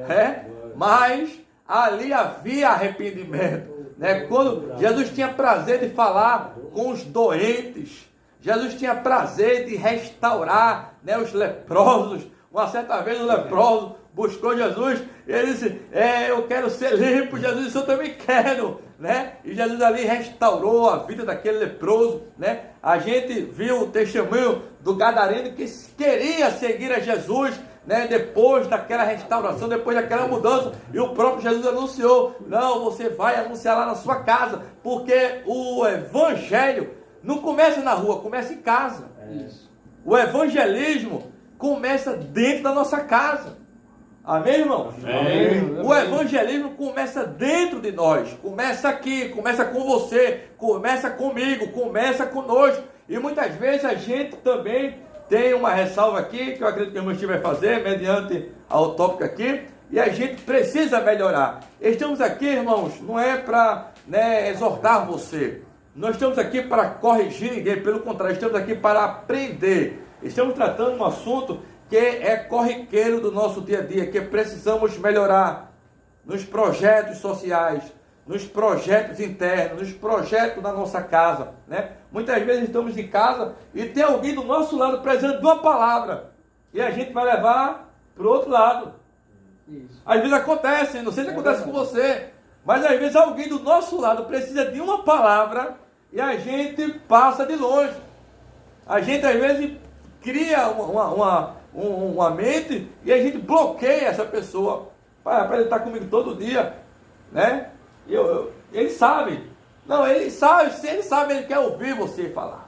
né, mas ali havia arrependimento, né. Quando Jesus tinha prazer de falar com os doentes, Jesus tinha prazer de restaurar, né, os leprosos. Uma certa vez o leproso buscou Jesus, e ele disse, eu quero ser limpo. Jesus disse, eu também quero, né? E Jesus ali restaurou a vida daquele leproso, né? A gente viu o testemunho do gadareno que queria seguir a Jesus, né? Depois daquela restauração, depois daquela mudança, e o próprio Jesus anunciou, não, você vai anunciar lá na sua casa, porque o evangelho não começa na rua, começa em casa. Isso. O evangelismo começa dentro da nossa casa. Amém, irmão? Amém. O evangelismo começa dentro de nós. Começa aqui, começa com você, começa comigo, começa conosco. E muitas vezes a gente também tem uma ressalva aqui, que eu acredito que o irmão Steve vai fazer, mediante ao tópico aqui, e a gente precisa melhorar. Estamos aqui, irmãos, não é para, né, exortar você. Nós estamos aqui para corrigir ninguém, pelo contrário, estamos aqui para aprender. Estamos tratando um assunto que é corriqueiro do nosso dia a dia, que precisamos melhorar nos projetos sociais, nos projetos internos, nos projetos da nossa casa, né? Muitas vezes estamos em casa e tem alguém do nosso lado precisando de uma palavra e a gente vai levar para o outro lado. Isso. Às vezes acontece, não sei se acontece com você, mas às vezes alguém do nosso lado precisa de uma palavra e a gente passa de longe. A gente às vezes cria uma mente e a gente bloqueia essa pessoa para ele estar comigo todo dia, né? Ele sabe. Não, ele sabe. Se ele sabe, ele quer ouvir você falar.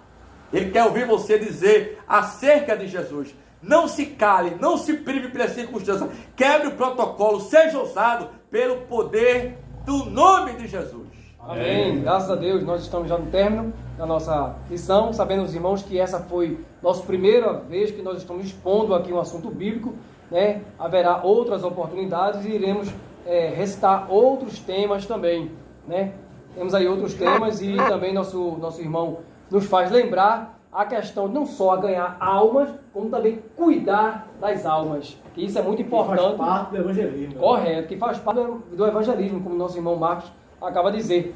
Ele quer ouvir você dizer acerca de Jesus. Não se cale, não se prive pela circunstância. Quebre o protocolo, seja ousado pelo poder do nome de Jesus. Amém. Graças a Deus, nós estamos já no término da nossa lição, sabendo, os irmãos, que essa foi nossa primeira vez que nós estamos expondo aqui um assunto bíblico, né? Haverá outras oportunidades e iremos recitar outros temas também, né? Temos aí outros temas e também nosso irmão nos faz lembrar a questão de não só ganhar almas, como também cuidar das almas. Que isso é muito importante. Que faz parte do evangelismo. Correto, que faz parte do evangelismo, como nosso irmão Marcos acaba de dizer.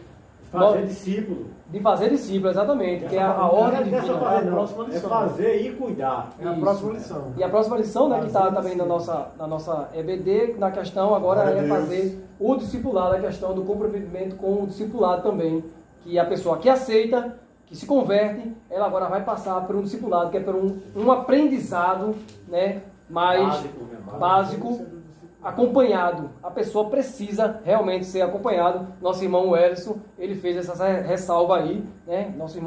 Fazer discípulo. De fazer discípulo, exatamente. Que é a ordem de vida. É fazer e cuidar. É a próxima lição. E a próxima lição, né, que está também na nossa EBD, na questão agora é fazer o discipulado, a questão do comprometimento com o discipulado também. Que a pessoa que aceita, que se converte, ela agora vai passar por um discipulado, que é por um aprendizado, né, mais básico, acompanhado. A pessoa precisa realmente ser acompanhado. Nosso irmão Wellington, ele fez essa ressalva aí, né, nosso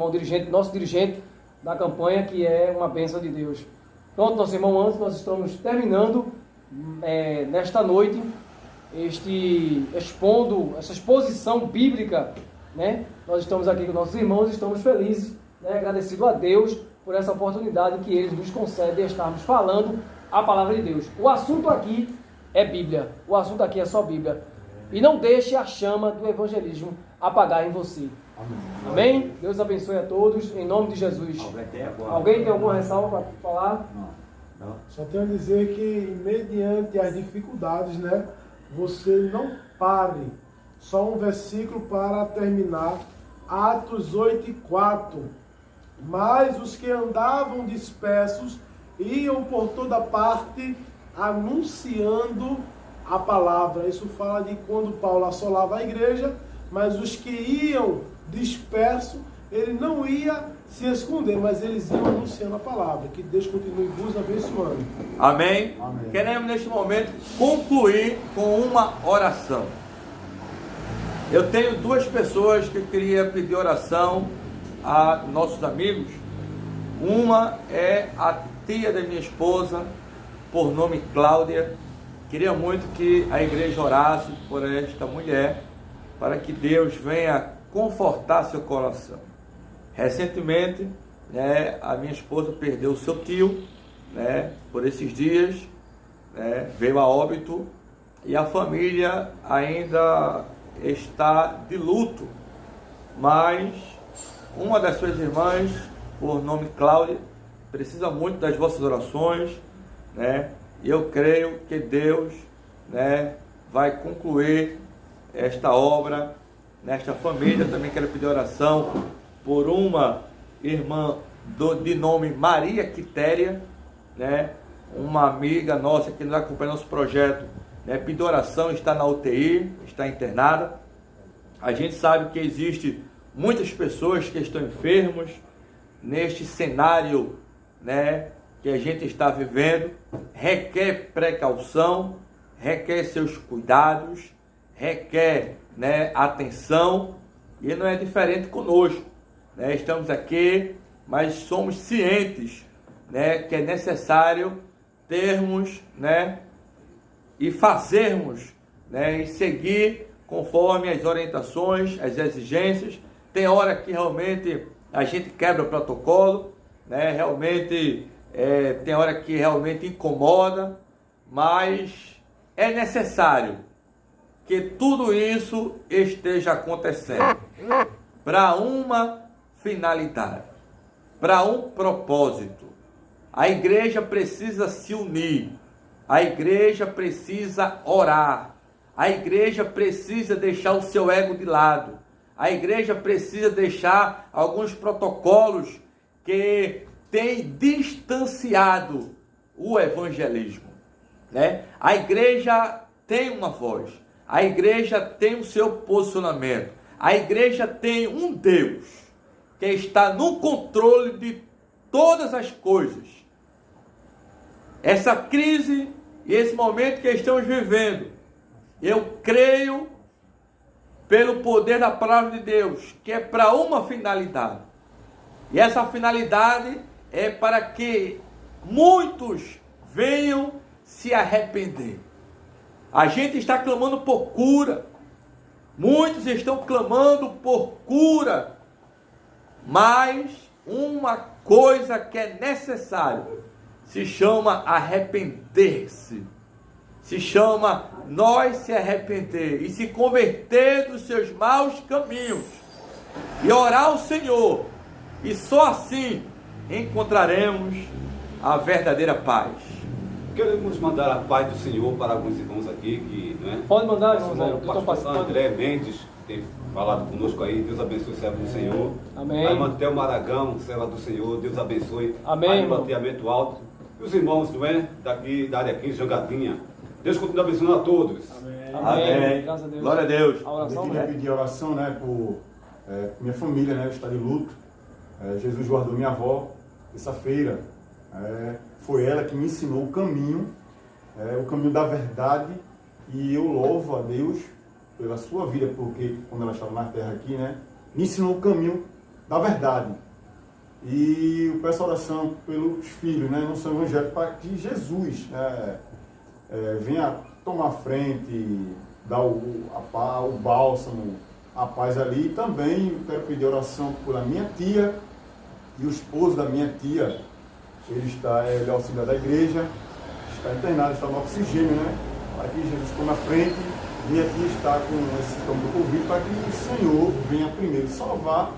dirigente da campanha, que é uma bênção de Deus. Pronto, nosso irmão Anderson, nós estamos terminando nesta noite expondo essa exposição bíblica, né? Nós estamos aqui com nossos irmãos, estamos felizes, né? Agradecido a Deus por essa oportunidade que eles nos concedem de estarmos falando a palavra de Deus. O assunto aqui é Bíblia, o assunto aqui é só Bíblia. E não deixe a chama do evangelismo apagar em você. Amém? Deus abençoe a todos, em nome de Jesus. Alguém tem alguma ressalva para falar? Não. Só tenho a dizer que, mediante as dificuldades, né, você não pare. Só um versículo para terminar. Atos 8:4. Mas os que andavam dispersos iam por toda parte anunciando a palavra. Isso fala de quando Paulo assolava a igreja, mas os que iam dispersos, ele não ia se esconder, mas eles iam anunciando a palavra. Que Deus continue vos abençoando. Amém? Amém. Queremos neste momento concluir com uma oração. Eu tenho duas pessoas que eu queria pedir oração a nossos amigos. Uma é a tia da minha esposa, por nome Cláudia. Queria muito que a igreja orasse por esta mulher, para que Deus venha confortar seu coração. Recentemente, né, a minha esposa perdeu o seu tio, né, por esses dias, né, veio a óbito, e a família ainda está de luto, mas uma das suas irmãs, por nome Cláudia, precisa muito das vossas orações, né? E eu creio que Deus, né, vai concluir esta obra nesta família. Também quero pedir oração por uma irmã de nome Maria Quitéria, né, uma amiga nossa que nos acompanha no nosso projeto, né, pedir oração, está na UTI, está internada. A gente sabe que existe muitas pessoas que estão enfermos neste cenário, né, que a gente está vivendo. Requer precaução, requer seus cuidados, requer, né, atenção, e não é diferente conosco, né? Estamos aqui, mas somos cientes, né, que é necessário termos, né, e fazermos, né, e seguir conforme as orientações, as exigências. Tem hora que realmente a gente quebra o protocolo, né, realmente tem hora que realmente incomoda, mas é necessário que tudo isso esteja acontecendo para uma finalidade, para um propósito. A igreja precisa se unir, a igreja precisa orar, a igreja precisa deixar o seu ego de lado, a igreja precisa deixar alguns protocolos que têm distanciado o evangelismo, né? A igreja tem uma voz, a igreja tem o seu posicionamento, a igreja tem um Deus que está no controle de todas as coisas. Essa crise e esse momento que estamos vivendo, eu creio pelo poder da palavra de Deus, que é para uma finalidade. E essa finalidade é para que muitos venham se arrepender. A gente está clamando por cura. Muitos estão clamando por cura. Mas uma coisa que é necessária se chama arrepender-se. Se chama nós se arrepender e se converter dos seus maus caminhos e orar ao Senhor. E só assim encontraremos a verdadeira paz. Queremos mandar a paz do Senhor para alguns irmãos aqui que, não é? Pode mandar, irmão Zé, O eu estou pastor participando. André Mendes tem falado conosco aí. Deus abençoe o servo do Senhor. Amém. A irmã Thelma Aragão, serva do Senhor. Deus abençoe. Amém, A irmã irmão. Tiamento Alto. E os irmãos, não é? Daqui da área 15, Jangadinha. Deus continue abençoando a todos. Amém. Graças a Deus. Glória a Deus. A oração, Eu queria né? pedir oração, né, por minha família, né, está de luto. Jesus guardou minha avó terça-feira. Foi ela que me ensinou o caminho da verdade, e eu louvo a Deus pela sua vida, porque quando ela estava na terra aqui, né, me ensinou o caminho da verdade. E eu peço oração pelos filhos, né, no seu evangelho, para que Jesus venha tomar frente, dar o bálsamo, a paz ali. E também eu quero pedir oração pela minha tia e o esposo da minha tia. Ele é auxiliar da igreja, está internado, está no oxigênio, né? Para que Jesus tome a frente. Minha tia está com esse sintoma do Covid, para que o Senhor venha primeiro salvar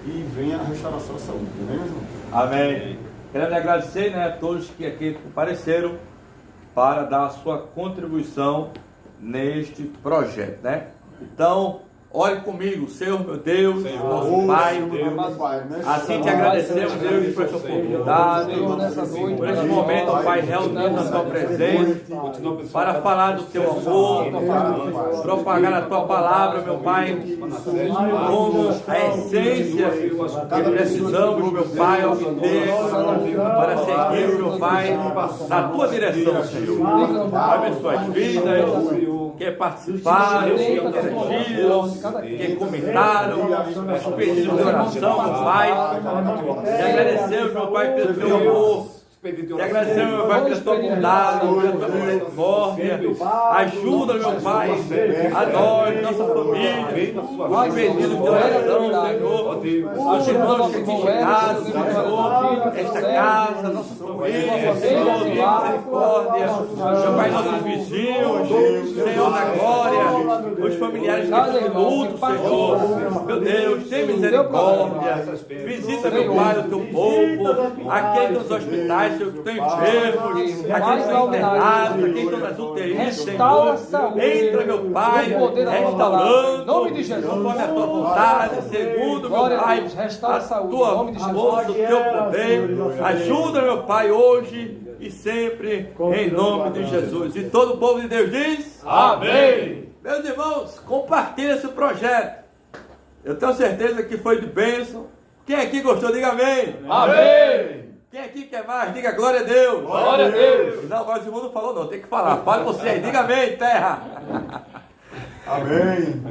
e venha a restauração da saúde. Amém, meus irmãos? Amém. Quero agradecer, né, a todos que aqui compareceram para dar a sua contribuição neste projeto, né? Então, ore comigo, Senhor meu Deus, nosso Pai. Assim te agradecemos, Deus, por essa oportunidade, por esse momento, Pai, reunido na tua presença, para falar do teu amor, propagar a tua palavra, meu Pai, como a essência que precisamos, meu Pai, obter para seguir, meu Pai, na tua direção, Senhor. Abençoa as vidas, que participaram, que interagiram, que comentaram, os pedidos de oração, meu Pai. Te agradecemos, meu Pai, pelo teu amor. Te agradecemos, meu Pai, pela tua bondade, pela tua misericórdia. Ajuda, meu Pai, a nós, nossa família, os pedidos de oração, Senhor. Os irmãos que aqui chegaram, Senhor, esta casa, nossa família, Senhor, tem misericórdia. Meu Pai, nossos vizinhos, Senhor da glória, os familiares que estão de luto, Senhor. Meu Deus, tem misericórdia. Visita, meu Pai, o teu povo, aqueles nos hospitais, Senhor, que estão enfermos, aqueles que estão internados, aqueles que estão nas UTIs, Senhor. Entra, meu Pai, restaurando, conforme a tua vontade, segundo, meu Pai, a tua força, o teu poder. Ajuda, meu Pai, hoje e sempre, em nome de Jesus. E todo o povo de Deus diz: amém. Meus irmãos, compartilhe esse projeto. Eu tenho certeza que foi de bênção. Quem aqui gostou, diga amém. Amém. Quem aqui quer mais, diga glória a Deus. Glória a Deus. Não, mas o irmão não falou não, tem que falar. Fale você aí, diga amém, terra. Amém.